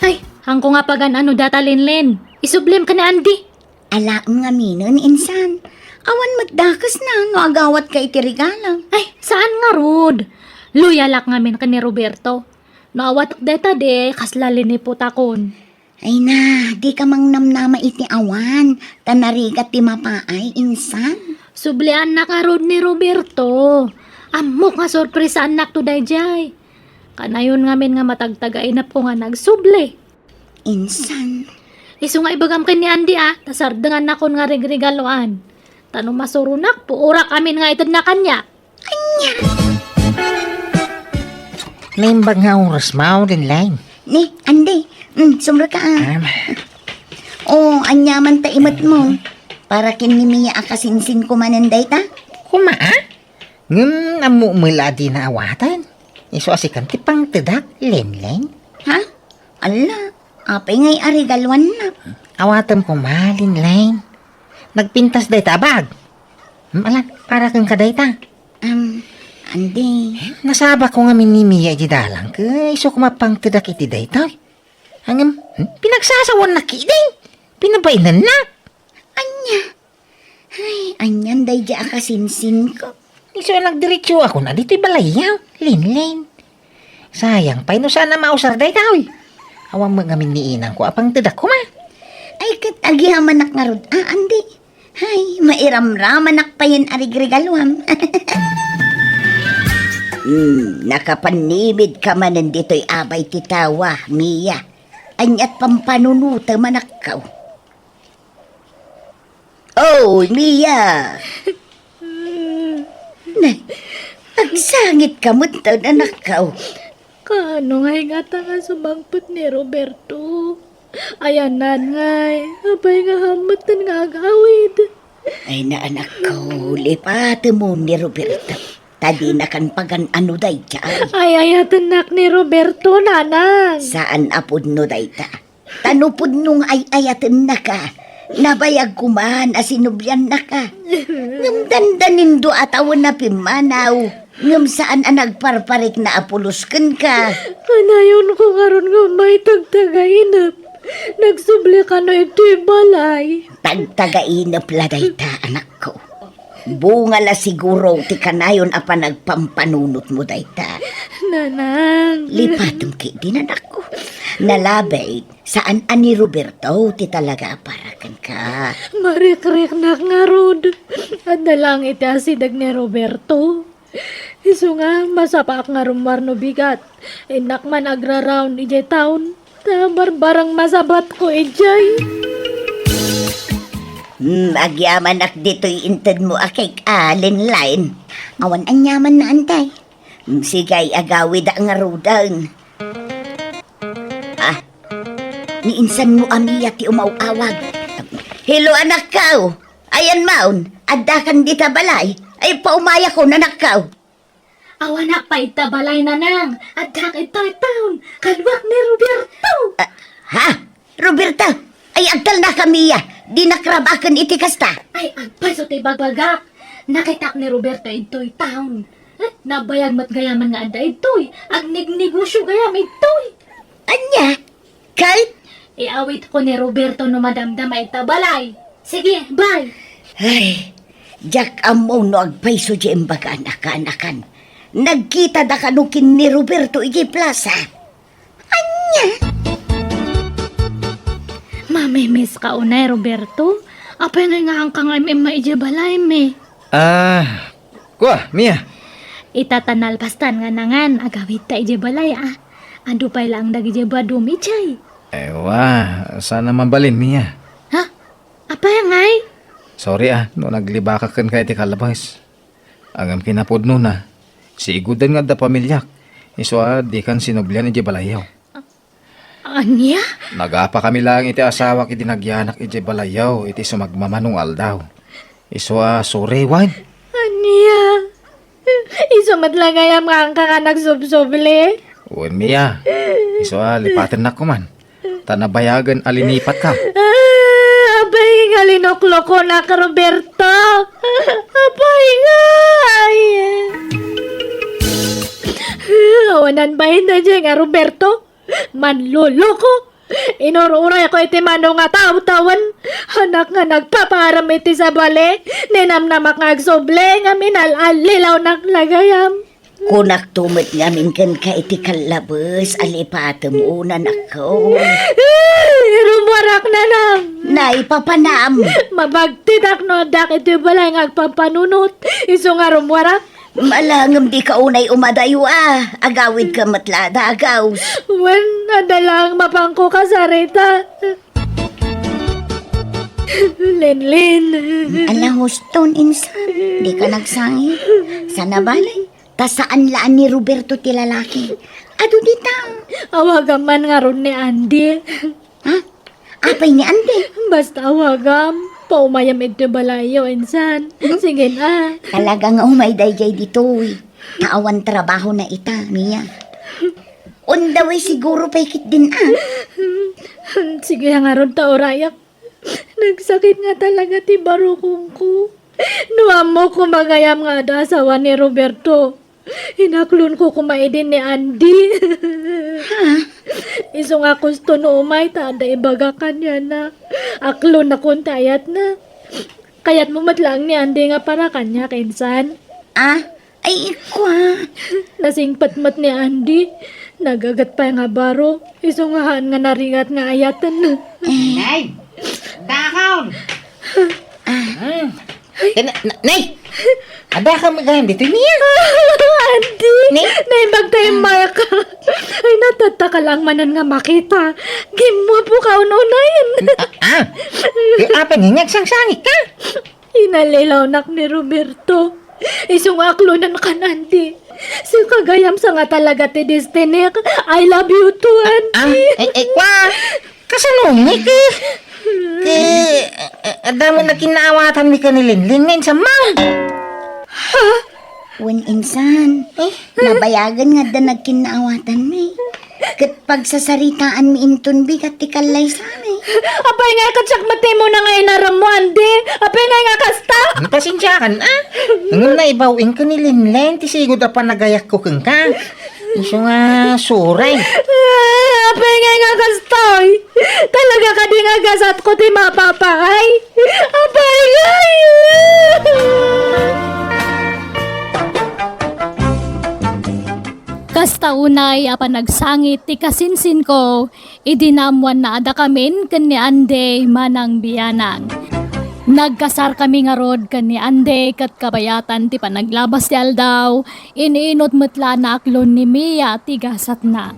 S2: Ay, hangko nga pagan ano data Linlen. Isublim ka na Andy.
S4: Alaam nga minon, insan. Awan magdakas na, no agawat ka iti regalo.
S2: Ay, saan nga rod? Luyalak ngamin ka ni Roberto. Naawat deta de, kaslalin ni putakon.
S4: Ay na, di ka mang namnama iti awan. Tanarigat ti mapaay, insan.
S2: Sublian na ka rod ni Roberto. Amok nga sorpresa anak to dayjay. Kanayon ngamin nga matagtagainap ko nga nagsubli.
S4: Insan.
S2: Isu nga ibagam kay ni Andy tasardengan na kon nga regregaloan. Tanong masurunak, puurak amin nga itad na kanya.
S6: Naimbag nga oras mo, Linlin.
S4: Ni, ande, sumra ka ah. Oh, anyaman ta imat mo. Para kinimiya akasinsin ko mananday ta.
S6: Kuma, ngam namumula di na awatan. Iso asikan ti pang tedak, Linlin.
S4: Ha? Ala, apay ngay arigalwan na.
S6: Awatan ko ma, Linlin. Nagpintas day tabag. Ala, para kang kaday ta.
S4: Ande,
S6: Nasaba ko nga minimiya di dalang ka. Iso ko mapang tedak iti day ta. Hangam, pinagsasawan na kiday. Pinabainan na.
S4: anya. Ay, anyan day di akasinsin ko.
S6: Iso nagdiretso ako na dito'y balayaw, Linlin. Sayang pa, no sana mausar day tao. Awang mga miniinang ko apang tedak ko ma.
S4: Ay, kat agihamanak nga rod. Ande. Ay, mairamramanak pa yan arigregaluam. Nakapanimid ka man nandito'y abay titawa, Mia. Anyat pampanunuta manakaw. Oh, Mia! Nay, agsangit ka mo taon anakaw.
S2: Kano nga ingata nga sumangpot ni Roberto. Ayan nan ngay, abay nga hamatan nga agawid.
S4: Ay na anak ko, lipate mo ni Roberto. Tadi na kan pagan ano day dyan.
S2: Ay ayatan nak ni Roberto nanang.
S4: Saan apod no day ta? Tanupod nung ay ayatan na ka. Nabayag kuman asinubyan na ka. Ngam dandanin do atawon na pimanaw. Ngam saan ang nagparparik na apuluskan ka.
S2: Kanayon ko karon nga may tagtagainap. Nagsubli ka na ito'y balay.
S4: Tagtagainap la day ta, anak ko. Bunga la siguro ti kanayon apa nagpampanunot mo dayta.
S2: Nanang.
S4: Lipatom ki din anak ko. Nalabay, saan ani Roberto ti talaga aparakan ka.
S2: Marik-rik nga rod. At nalang iti asidag ni Roberto. Iso nga, masapak nga rumar no bigat. Inak man agra-round ijay town. Barbarang masabat ko ijay.
S4: Agyaman ak dito'y inted mo akik linline. Awan ang yaman na antay. Sigay agawid ang arudang. Niinsan mo amiya ti umawawag. Hello anak kao. Ayan maun, addakan di ta balay. Ay paumaya ko nanak kao.
S2: Awanak pa itabalay na nang. At ito'y town. Kalwak ni Roberto.
S4: Ha? Roberta, ay agtal na kamiya. Di nakrabakan iti kasta.
S2: Ay, agpaso ti bagbagak. Nakitak ni Roberto ito'y town. Nabayag mat gayaman nga anda ito'y. Agnignegosyo gayam ito'y.
S4: Anya? Kahit?
S2: Iawit ko ni Roberto no madamdam ay tabalay. Sige, bye.
S4: Ay, jak amo no agpaiso di imbaga anak-anakan. Nagkita da kanukin ni Roberto iji plaza. Anya?
S2: Mamimiss ka unay, Roberto. Apay nga ang kang ay maiji balay me.
S5: Kuha, Mia.
S2: Itatanal pastan nga nangan. Agawit ta iji balay Ando pa'y lang dagiji badumi chay.
S5: Ewa, sana mabalin, Mia.
S2: Ha? Apay ngay?
S5: Sorry no naglibakakan ka iti kalabas. Agam kinapod no na. Si igudan nga da pamilyak. Iso di kan sinublian iti balayaw.
S2: Anya?
S5: Nagapa kami lang iti asawa iti nagyanak iti balayaw iti sumagmamanong aldaw. Iso sorry, Wan.
S2: Anya? Isumat lang ayam nga ang kaka nagsubsoble.
S5: Uwan, Mia. Iso lipatin na ko man. Tanabayagan alinipat ka.
S2: Abay nga linoklo ko na ka, Roberto. Abay nga. Awanan ba na dyan nga, Roberto? Manluloko. Inururay ako iti mano nga tao-tawan. Anak nga nagpaparam iti sa bale. Ninamnamak nga agsoble nga minalalilaw naglagayam.
S4: Kunak tumit ngamin kan ka iti kalabas. Alipatom unan ako.
S2: Rumuarak na lang.
S4: Naipapanam.
S2: Mabagtidak no dak iti balay nga agpapanunot. Iso nga rumuarak.
S4: Malangam di ka unay umadayo Agawid ka matlada agaws.
S2: Wen, nadalang mapangko ka sa reta. Lenlen.
S4: Ala huston insan. Di ka nagsangi. Sana balay. Ta saan laan ni Roberto ti lalaki. Ado dita.
S2: Awagam man nga ron ni Andy.
S4: Ha? Apay ni Ande.
S2: Basta awagam. Paumayam ito balayo, insan. Sige na.
S4: Talaga nga umayday jay dito Taawan trabaho na ita, Mia. Undaway siguro paikit din
S2: Sige nga ron taurayak. Nagsakit nga talaga ti barukong ko. Nuam mo kumagayam nga da asawa ni Roberto. Hinaklon ko kumaidin ni Andy. Iso nga gusto no umay tada ibaga kanya na. Aklon na kuntayat na. Kayat mo matlang ni Andy nga para kanya kinsan.
S4: Ay ikwa.
S2: Nasingpatmat ni Andy. Nagagat pa nga baro. Iso nga haan nga naringat nga ayatan na.
S6: Nay! Dakaon! Nay! Ada ka magayam dito niya.
S2: Andy! Naimbag tayo maka. Ay natataka lang manan nga makita. Gimo po ka ununayin.
S6: Apa niya nagsangsangi ka?
S2: Inalilaw nak ni Roberto. Isong aklunan ka Andy. Si kagayam sa nga talaga ti Destiny. I love you too, Andy.
S6: Kwa! Kasalungi ka. Adamo na kinaawatan ni kanilinlin sa mount.
S4: Wen insan. Nabayagan nga da nagkinaawatan mi. Kat pagsasaritaan mi inton bigat ti kalay sa mi.
S2: Apay nga katsak mati mo na ngayon naram mo, Andy. Apay nga kasta.
S6: Pasensyakan, Ngayon na ibawin ka nilinlin. Tisigod pa nagayak ko kang ka. Iso nga suray.
S2: apay nga kastoy. Talaga ka di nga gasat ko ti mapapay. Apay nga.
S1: Kasta unay apa nagsangit ti kasinsin ko, idinamwan na ada kamin ken ni Ande manang biyanang. Nagkasar kami nga rod ken ni Ande kat kabayatan ti panaglabas ti aldaw, iniinot metla na aklon ni Mia ti gasat na.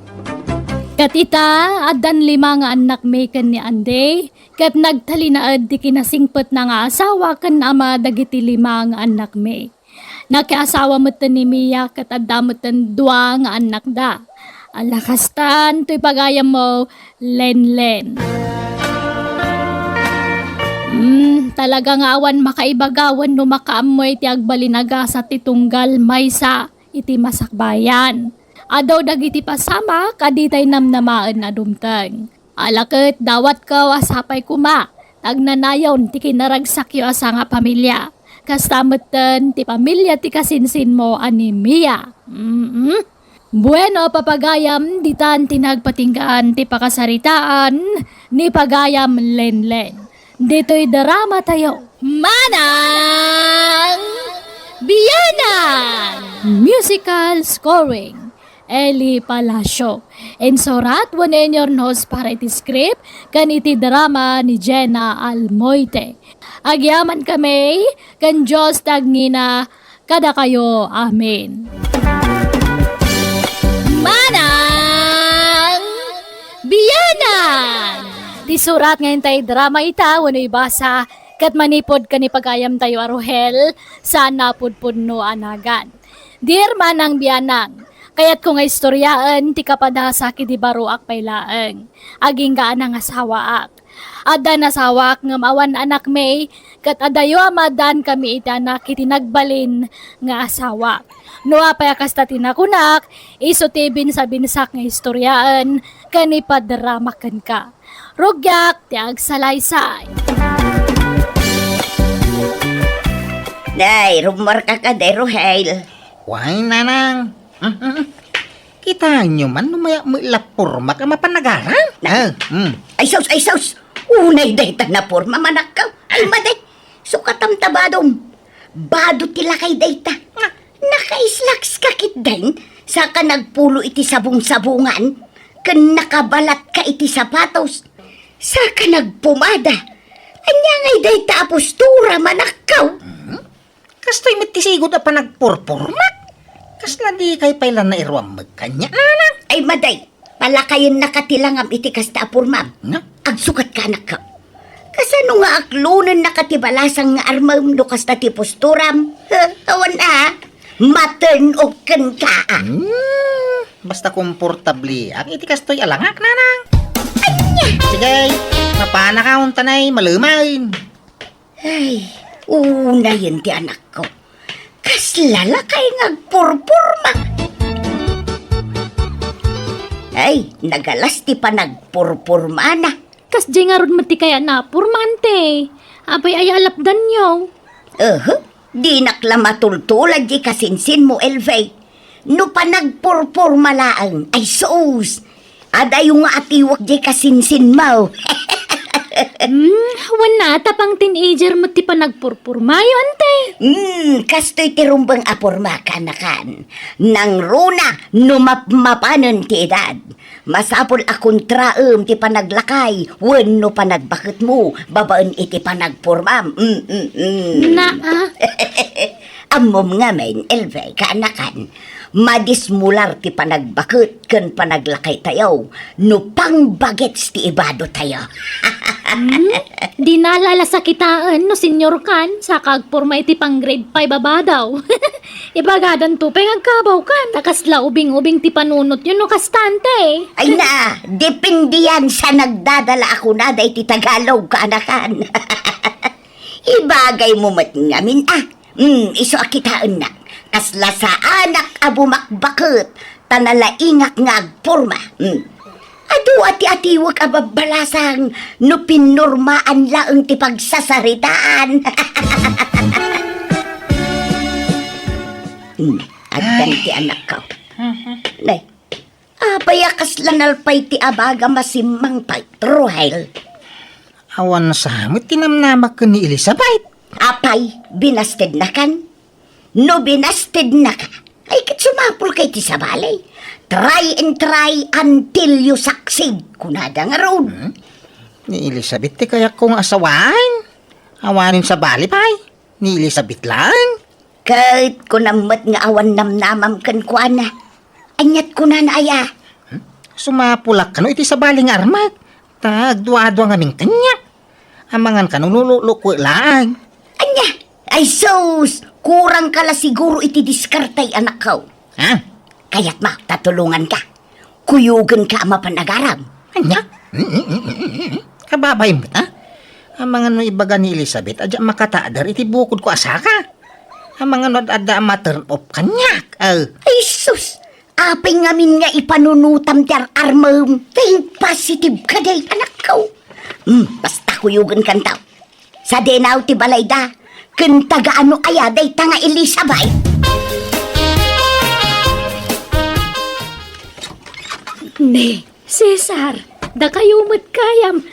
S1: Kat ita, adan 5 nga anak may ken ni Ande, kat nagtalinaad ti kinasingpet na nga asawa ken ama dagiti 5 nga anak may. Nakiasawa mo ni Mia kat adamot 2 nga anak da. Alakastan, to'y pagayam mo, Len. Talaga nga awan makaibagawan no makaamoy ti agbalinaga sa titunggal maysa iti masakbayan. Adaw dagiti pasama kaditay namnamaan na dumteng. Alakit dawat ka asapay kuma, agnanayon ti kinaragsak yo asa nga pamilya. Kastamutan ti pamilya ti kasinsin mo ani Mia. Bueno, papagayam ditan tinagpatinggaan ti pakasaritaan ni pagayam Len. Dito'y drama tayo. Manang Biyanang! Musical scoring. Eli Palacio. Ensorat wanenyor nos para iti script kan iti drama ni Jenna Almoite. Agyaman kami kan Diyos tagngina kada kayo. Amen. Manang Biyanang! Di surat ngayon tayo drama ita, wano'y basa, kat manipod ka ni pagayam tayo aruhel, sana pudpud no anagan. Dear Manang Biyanang, kaya't kung nga istoryaan, ti kapadasa kiti baruak paylaeng, aging gaan ang asawaak. Ada nasawak nga mawan anak may, kat adayo amadan kami itanak iti nagbalin nga asawak. Noa payakas ta tinakunak, isotibin sa binsak nga istoryaan, kanipadramakan ka. Rugyak, ti agsalaysay.
S4: Day, rumor ka day, Rohel.
S6: Why, nanang? Kita nyo man, numaya mo ilapurma ka mapanagaran.
S4: Ay sus! Unay day ta na porma manakaw. Ay maday, sukatam tabadom. Bado tila kay day ta. Nakaislaks kakit din, saka nagpulo iti sabong-sabungan, kan nakabalat ka iti sapatos, saka nagpumada. Anya ngay day ta apostura manakaw.
S6: Kastoy mitisigod pa nagpurpurmak. Kasla di kay pailan na iruam magkanya, nanang.
S4: Ay maday, palakayin nakatilangam iti kasta apurmam. Agsukat ka anak ka. Kasano nga aklunan nakatibalasang nga armam no kasta ti posturam. Awan matern oken ka.
S6: Basta komportable. Ang iti kastoy alangak, nanang. Sige, mapana ka untanay malumain.
S4: Ay, una yun ti anak ko. Kaslala kay ngagpurpurma. Ay, nagalas ti pa nagpurpurma na.
S2: Kas di nga ron mati kaya na purmante. Apay ay alapdan nyo.
S4: Di nakla matultulad di kasinsin mo, Elvay. No pa nagpurpurma laang, ay sus. Ada yung atiwak di kasinsin mo.
S2: Wana tapang teenager mo ti pa nagpurpurmayo ante.
S4: Kastoy ti rumbang apurma kanakan. Nang runa, numapmapanon ti edad. Masapol akong traem ti panaglakay, wenno panagbakit mo, babaan iti panagpurmam. Amom nga men, Elvay, kaanakan. Madismular ti panagbakit ken panaglakay tayo, no pang bagets ti ibado tayo.
S2: Di nalala sa kitaan no senyor kan sa kagpurma iti pang grade 5 babadaw. Ibagadan tupeng agkabaw kan. Takasla ubing-ubing ti panunot yun no kastante.
S4: Ay na, depende yan sa nagdadala ako na da iti Tagalog kaanakan. Ibagay mo mat ngamin iso akitaan na. Kasla sa anak abumakbakot, tanalaingak nga agpurma. Adu ati-atiwag ababalasang no pinurmaan laeng ti pagsasaritaan. Agdan ti anak ko. Nay, Apayakas lanalpay ti abaga masimang pay, Trohel.
S6: Awan sa mo, tinamnamak ka ni Elizabeth.
S4: Apay, binasted na kan? No binasted na ka, ay kat sumapul kay ti sa balay. Try and try until you succeed. Kunada nga roon.
S6: Ni Elizabeth, ti kaya kong asawain. Awanin sa bali, pay. Ni Elizabeth lang.
S4: Kahit kunamat nga awan namnamam kan kuana. Anyat ko na aya.
S6: Sumapulak ka no, iti sa bali nga armat. Tagduado ang aming kanya. Amangan ka no, luluko lang.
S4: Anya, ay sus, kurang kala siguro iti diskartay anak ko.
S6: Ha?
S4: Kaya't ma, tatulungan ka. Kuyugan ka ama panagaram.
S6: Anya? Kababay mo, ha? Ang mga no ibaga ni Elizabeth, adya makataadar, iti bukod ko asaka. Ang mga no adda ma-turn off kanyak.
S4: Ay sus, apay ngamin nga ipanunutam tiar armam. Think positive ka day, anak ko. Basta kuyugan kan tao. Sa denaw ti balayda, kentaga ano aya day tanga Elizabeth.
S2: Ne, Cesar, da kayo kayam.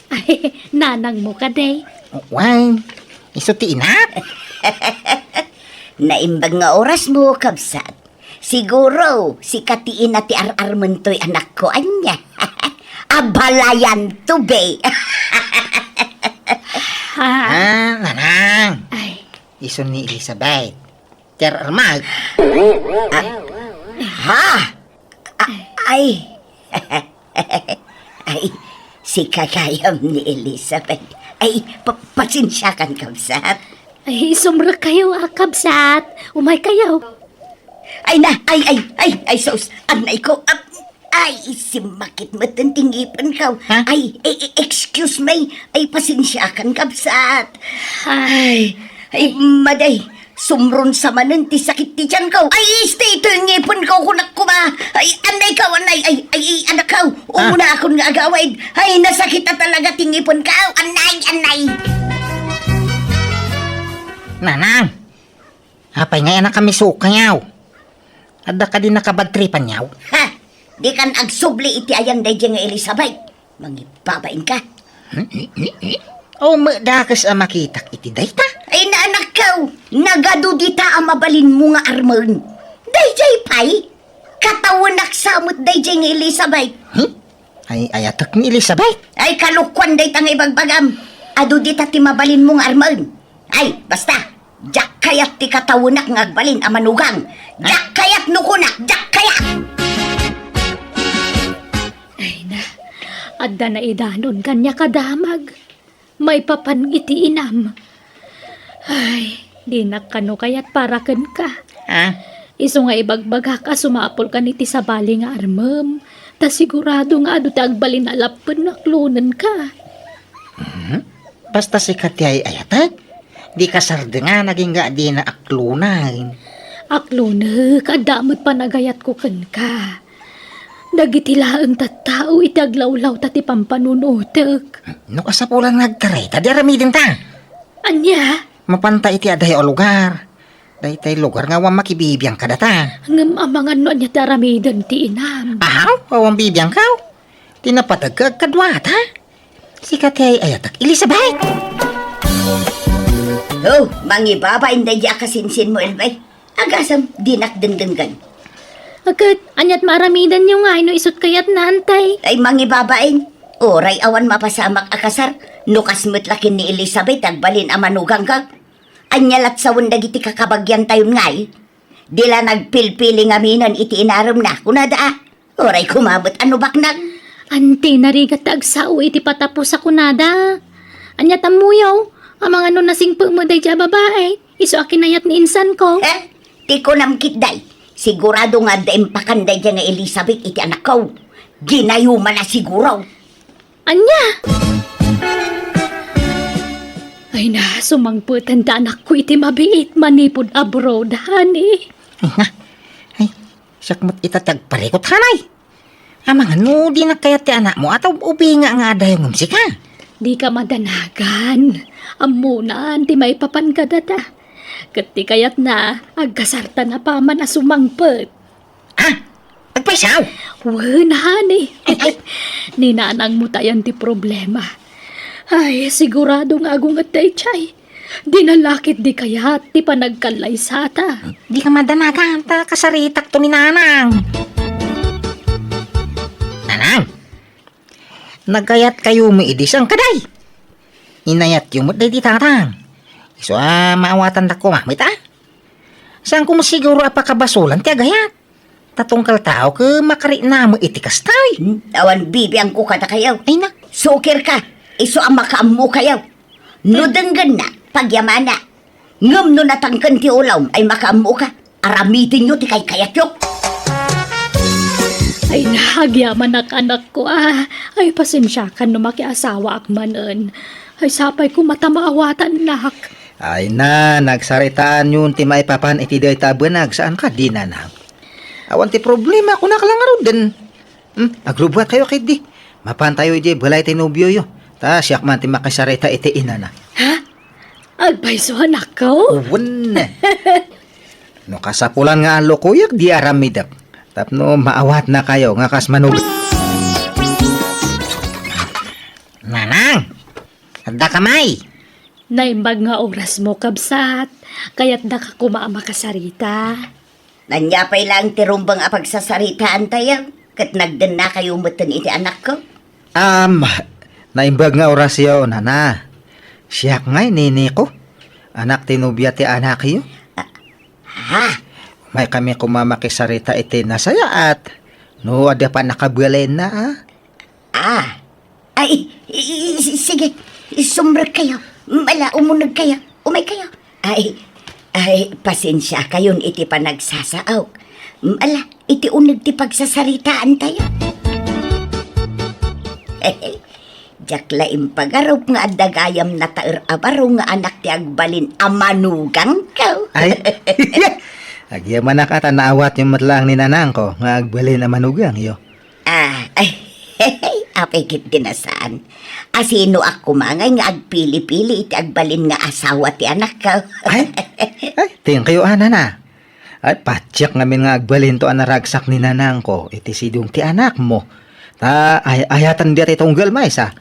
S2: Ay, nanang mo ka day.
S6: Wang, iso ti inap.
S4: Naimbag nga oras mo, kabsat. Siguro, si katiin na ti ar-arman to'y anak ko, anya. Abalayan to, be.
S6: Nanang.
S2: Ay,
S6: Iso ni Elizabeth. Tiar armag.
S4: Ha? Ay. Ay, si kakayam ni Elizabeth. Ay, pasensyakan, kabsat.
S2: ay, sumra kayo, kabsat. Umay kayo.
S4: Ay na, ay, sos, anay ko, ay, simakit matantingipan ka.
S6: Ha?
S4: Ay, excuse me, ay, pasensyakan, kabsat.
S2: Ay,
S4: Maday, sumron sa manan, ti sakit ti tiyan ko. Ay, stay ito yung ngipon ko, kunak ko ba? Ay, anay ka, ay, anak ko, umuna akong nga agawid. Ay, nasakit na talaga ti ngipon ka, anay.
S6: Nanang. Apay nga anak kami suka yaw. Adda ka din nakabagtripan yaw.
S4: Ha, di kan agsubli iti ayan day nga Elizabeth. Mangibabain ka.
S6: O dakas ang makitak iti dayta.
S4: Ay, naanak ka, nagadudita ang mabalin mo nga armon. Dayjay pay, katawanak samot dayjay nga Elizabeth.
S6: Ay ayatak ni Elizabeth.
S4: Ay, kalukwan day tang ibagbagam. Adudita ti mabalin mo nga armon. Ay, basta, jak kayat ti katawanak nga agbalin ang manugang. Jak kayat nukunak, jak kayat.
S2: ay na. Adda na idanon kanya kadamag. May papan iti inam. Ay, di na kano kayat para ken ka.
S6: Ha?
S2: Iso nga ibagbaga ka, sumapol ka niti sa bali nga armam. Ta sigurado nga ado ti agbalin alapan na klunan ka.
S6: Basta si Kati ay ayatak. Di ka sarde nga naging nga di na aklunan.
S2: Akluna, kadamot pa nagayat ko ken ka. Nagitilaan tattao itaglawlaw tati pampanunutek.
S6: No kasapulan nagtaray, tadi aramidin ta.
S2: Anya,
S6: Mapanta iti aday o lugar. Daytay lugar nga wang makibibiyang ka data.
S2: ngam amangan no anya taramidan ti inam.
S6: Ahaw, wawang bibiyang ka. Tinapatag ka kadwat ha. Si Kati ay ayatak Elizabeth.
S4: Oh, mangibabain day akasinsin mo, Elbay. Agasam, dinak dendenggan.
S2: Agad, anyat maramidan nyo nga, no isot kayat naantay.
S4: Ay, mangibabain. Oray awan mapasamak akasar. Nukasmet lakin ni Elizabeth agbalin ang manugang kag. Anyalat sa dagiti kakabagyan tayon ngay. Dila nagpilpili nga minan iti inaram na. Kunada oray kumabot ano baknag.
S2: Ante, narigat tagsao iti patapos sa kunada. Anyat amuyaw, ang mga no nasing pumaday dya babae. Iso akinayat ni insan ko.
S4: Eh, ti ko namkit day. Sigurado nga daim pakanday dya nga Elizabeth iti anak ko. Ginayuman na siguro.
S2: Anya! Ay na, sumangputan da anak ko iti mabiit manipod abroad, honey.
S6: Ay, sakmat itatag parikot hanay. Amang ano, di na kaya ti anak mo at ubi nga nga dayo ng sika.
S2: Di ka madanagan. Amunan, di may papan ka data. Kati kayat na, agkasarta na pa man na sumangput.
S6: Ah, agpaisaw.
S2: Wen, honey. Ninanang mo tayan ti problema. Ay, sigurado nga agong at day, chay. Dinalakit di kaya ti panagkalay sata.
S6: Di ka madanagan ta kasaritak to ni Nanang. Nanang, nagkayat kayo mo idis ang kaday. Inayat yung muday di tatang. So, maawatan da ko, mamit Saan ko masiguro apakabasulan ti agayat? Tatungkal tao ka makari na mo itikas tayo.
S4: Awan bibi ang kuka na kayaw.
S6: Ay na,
S4: Sukir ka, iso ang makaamu kayaw. Nudenggan na, pagyamana. Ngam no natangkan ti ulaw ay makaamu ka. Aramitin nyo ti kay kayat yok.
S2: Ay, nahagyaman anak ko Ay, pasensya ka no makiasawa akmanen. Ay, sapay ko matamaawatan nak.
S5: Ay na, nagsaritaan yun ti maipapan iti day tabanag. Saan ka di nanang? Awan ti problema ko nakalangaro din. Agrubuat kayo kay di. Mapan tayo di balay ti nobyo yo. Ta siyak man ti makasarita iti inana.
S2: Agpaiso anak ko.
S5: Uwan na. No kasapulan nga alo kuyak di aramidak. Tapno maawat na kayo nga kas manug.
S6: Nanang, adda kamay.
S2: Naimbag nga oras mo, kabsat. Kaya't da ka kumaama kasarita.
S4: Nanyapay lang ti rumbang apagsasaritaan tayo. Kat nagdan na kayo mutan iti anak ko.
S5: Naimbag nga orasyon, nana. Siyak nga'y nini ko. Anak tinubya ti anak iyo.
S4: Ha?
S5: May kami kumamakisarita iti nasaya at no ada pa nakabalen na
S4: Ay, sige. Sumrag kayo. Mala, umunag kayo. Umay kayo. Ay, pasensya kayon iti panagsasaaw. Mala, iti unag ti pagsasaritaan tayo. Jak laim pagarop nga adagayam na taer abaro nga anak ti agbalin amanugang ka.
S5: Ay, agyaman na ka naawat yung matlang ni nanang ko nga agbalin na manugang iyo.
S4: Apay kit dinasaan. Asino ako mangay nga agpili-pili iti agbalin nga asawa ti anak ka.
S5: Ay, tingin kayo na. At patsyak ngamin nga agbalin to anaragsak ni nanang ko iti sidong ti anak mo. Ta ayatan diya ti tunggal may sa.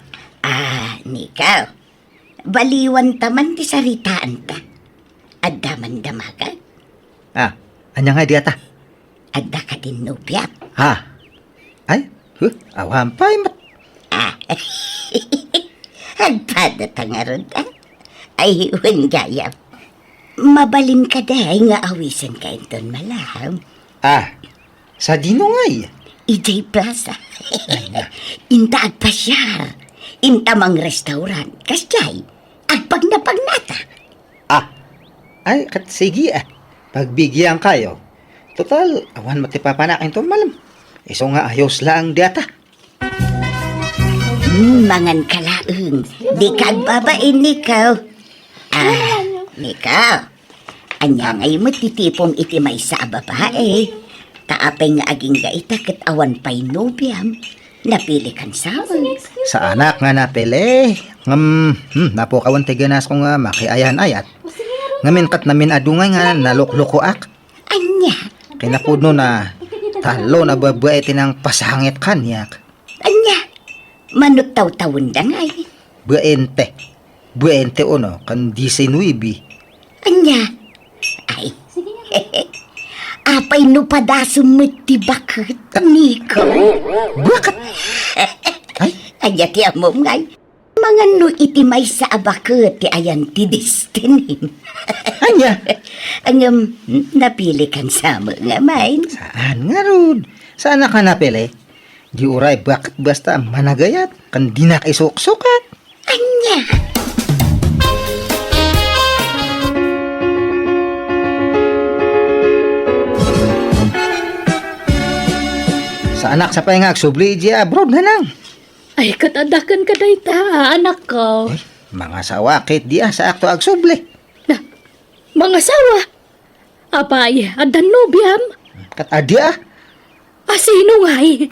S4: Nikaw. Baliwan taman ti saritaan ta. Addaman damaga.
S5: Anya nga diya ta?
S4: Adda ka din nubya.
S5: Ay, awampay mat.
S4: Agpada tangarod Ay, huwag gayam. Mabalin ka dahi nga awisan ka inton malaham.
S5: Sa dinungay.
S4: EJ Plaza. Inta agpasyar. Inta mang restaurant. Kasyay. Agpag na pagnata.
S5: Ay, sige pagbigyan kayo. Total, awan matipapanakin to malam. Iso nga ayos lang data.
S4: Mangan kalaeng. Di kagbabain nikaw. Nikaw. Anya ngay matitipong iti may sa babae. Taapay nga aging gaita kat awan pa'y nobyam. Napili kan sawa.
S5: Sa anak nga napili. Napukawan tiganas ko nga makiayan ayat. Ngamin kat namin adungay nga naluklukoak.
S4: Anya.
S5: Kinapudno na talo na babae tinang pasangit kanyak.
S4: Anya. Manot taw-tawon da nga eh.
S5: Buente uno, kan 19.
S4: Anya. Ay. Apay no padasong ti bakit, Nico.
S5: Bakit? Ay?
S4: Anya ti amom ngay. Mga no iti may sa abakit ti ayan ti destiny.
S5: Anya?
S4: Ang napili kan sa mga main.
S5: Saan nga rod? Saan ka napili? Di uray bakit basta managayat kan di na kaisuksukat.
S4: Anya.
S5: Sa anak sa pay nga agsubli di abroad na lang.
S2: Ay, katadakan ka dayta, anak ko.
S5: Mga sawakit di sa akto agsubli.
S2: Mga sawa. Apay, adan nobyam.
S5: Kat adya.
S2: Sino ngay?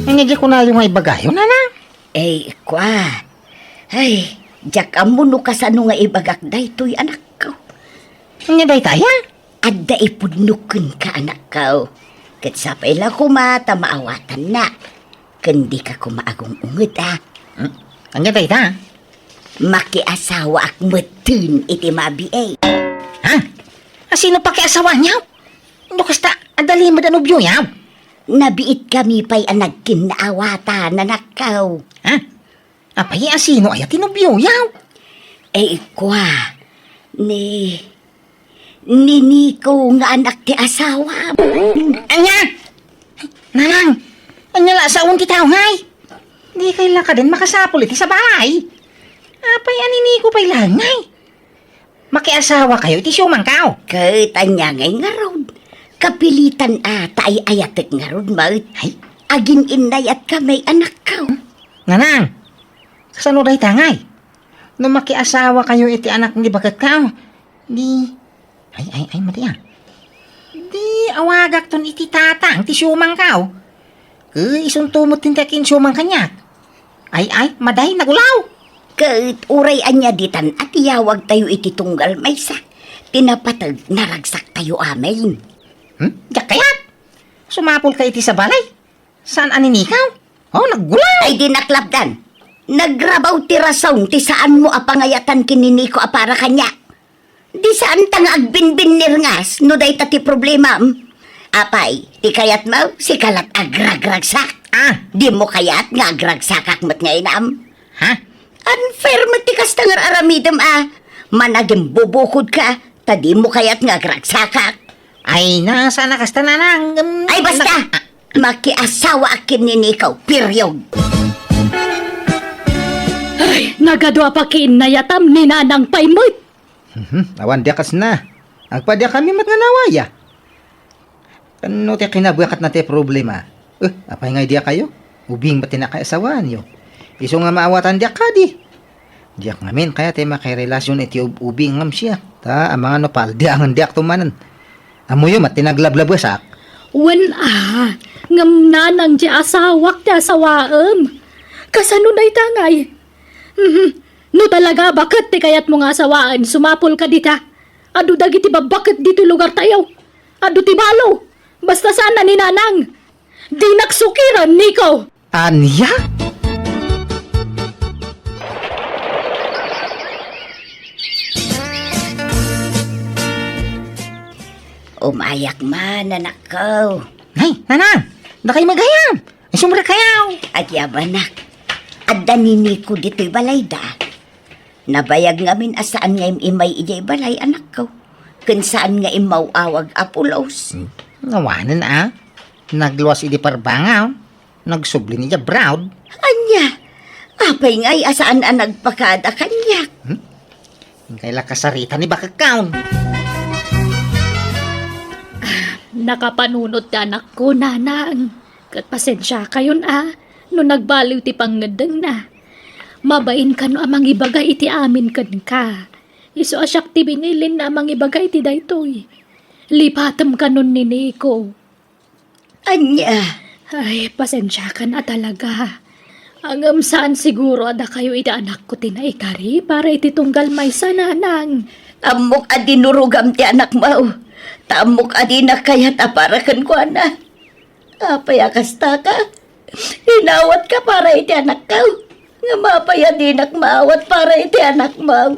S6: Hindi ko na yung ay bagayo, Nanang.
S4: Kwa. Ay, jak amuno ka sa nga ibagak daytoy anak ko.
S6: Hindi day tayo.
S4: Adda ipudnukun ka anak ko. Kat sapay la kumata maawatan na. Kandi ka kumaagong unget
S6: Anya dayta?
S4: Makiasawa ak metun iti mabi
S6: Ha? Sino pa kay asawa niya? Ano kasta adali mo danubyo yaw?
S4: Nabiit kami pa'y nagkinaawata na nakaw.
S6: Ha? Apay asino ay tinubyo yaw?
S4: Ikwa, ni Nico nga anak ti asawa.
S6: Anya! Nanang! Anya la sa unti tao ngay! Di kailan ka din makasapul iti sa bahay. Apay anini ko pa'y langay. Makiasawa kayo iti siyumang kao.
S4: Kahit anya ngay nga rod. Kapilitan tayo ayatek nga rod, maut.
S6: Ay,
S4: Agin inay at kamay anak ka.
S6: nanang! Kasano day tangay? No makiasawa kayo iti anak ni bagat kao. Di... Ay, mati Di awagak ton iti tatang ti siyumang kao. Isuntumot din takin siyumang kanyak. Ay, maday nagulaw.
S4: Kahit uray anya ditan at iyawag tayo iti tunggal maysa. Tinapatag naragsak tayo amin.
S6: Yak kayat! Sumapol ka iti sa balay. Saan aninikaw? Oh, naggulaw!
S4: Ay di naklapdan. Nagrabaw ti rason ti saan mo apangayatan kininiko apara kanya. Di saan tanga agbinbin nirngas no day ti problema. Apay, ti kayat mo si kalat agragragsak. Di mo kayat nga agragsakak mat nga inam.
S6: Ha?
S4: Unfair mo ti kastangar aramidam Managing bubukod ka, tadi mo kayat nga agragsakak.
S6: Ay, nasa nakasta na nang...
S4: Ay basta, makiasawa akin ninikaw, period.
S1: Ay, nagadwa pa kinayatam ni Nanang Paymot.
S5: Awan dia kas na. Agpadya kami mat nga nawaya. Kano ti kinabuyakat na ti problema? Apay nga dia kayo? Ubing ba't tinakaasawaan nyo? Iso nga maawatan dia ka di. Diyak ngamin kaya ti makirelasyon iti ubing ngam siya. Ta, amang ano pal, diangan diak tumanan. Amoy mat tinaglablabwasak.
S1: Ngam nanang di asawak di asawaam. Kasano na itangay? No talaga, bakit ti kayat mo nga asawaan? Sumapol ka dita. Ado dagiti bakit dito lugar tayo? Ado ti balo. Basta sana ni Nanang. Di naksukiran, Nico.
S5: Anya?
S4: Umayak man, anak ko.
S6: Ay, nanang! Na kayo magayam! Ay, sumra kayaw!
S4: At yabanak, at danini ko dito'y balay da. Nabayag ngamin asaan nga imay ijay balay, anak ko. Kun saan nga imawawag apulos.
S6: Ngawanan Nagluwas idi parbangaw. Nagsubli niya brown.
S4: Anya, apay nga'y asaan nagpakada kanyak.
S6: Kaila kasarita ni Bakakaw.
S1: Nakapanunot ti anak ko, Nanang. Kat pasensya kayon no nagbaliw ti pangadang na. Mabain ka no amang ibagay iti amin kan ka. Iso asyak ti binilin na amang ibagay iti daytoy. Lipatam ka nun ni Nico.
S4: Anya,
S1: Ay, pasensya ka na talaga. Angam saan siguro ada kayo iti anak ko tinaikari para iti tunggal may sa Nanang.
S4: amok adinurugam ti anak mo. Tamok adina kayat aparakan ko na. Apay akasta ka. Inawat ka para iti anak ko. Nga mapay adinak maawat para iti anak mo.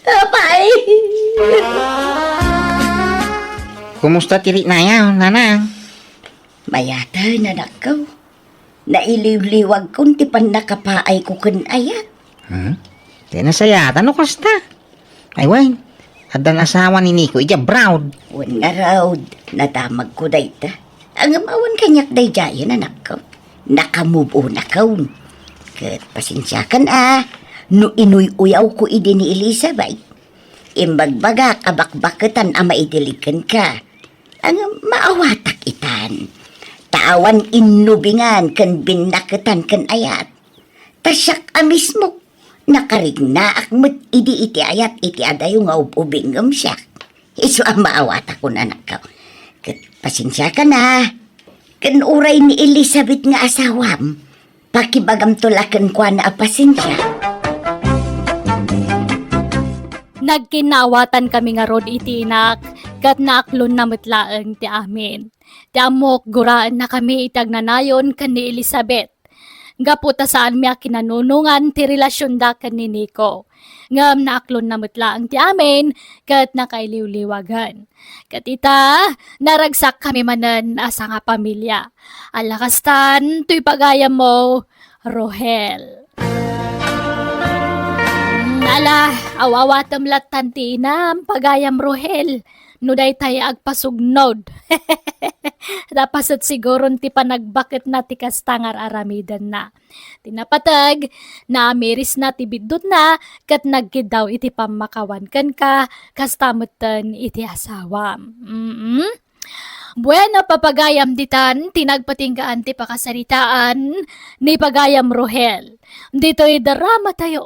S4: Apay!
S6: Kumusta tiri na yaw, nanang?
S4: Mayata na anak ko. Nailiw-liwag kung ti pan nakapaay ko kun ayat.
S6: Tinasayata no kasta. Ay, wain. Adan asawa ni Nico, ija brown.
S4: Wan nga raw, nadamag ko dayta. Ang amawan kanyak day jayan anak ko. Nakamubo na ko. Kat pasensya kan no inuy-uyaw ko idi ni Elizabeth. Imbagbaga kabakbaketan ama idilikan ka. Ang maawatak itan. Tawan inubingan kan binaketan kan ayat. Tasyak amismo. Nakarigna akmet idi iti ayat iti adayo nga ubingam siya. Iso ang maawat ako na anak ko. Kat pasensya ka na. Kan uray ni Elizabeth nga asawam. Pakibagam tulakan kwa na pasensya.
S1: Nagkinawatan kami nga rod iti inak. kat naaklon na matlaang ti amin. Ti amok guraan na kami itagnanayon kan ni Elizabeth. Gaputa saan miya kinanunungan ti relasyon da kan ni Nico. Ngam naaklon na matlaang ti amin kat nakailiw-liwagan. Kat ita, naragsak kami manan asa nga pamilya. Alakastan, tuy pagayam mo, Rohel. Ala, awawatam latan ti inam, pagayam Rohel. Nuday tayo agpasugnod. Tapasat siguro ti panagbakit na ti kastangar aramidan na. Tinapatag, na amiris na ti bidot na, kat nagkidaw iti pamakawan kan ka, kastamutan iti asawam. Bueno, papagayam ditan, tinagpatinggaan ti pakasaritaan ni pagayam Rohel. Dito'y darama tayo.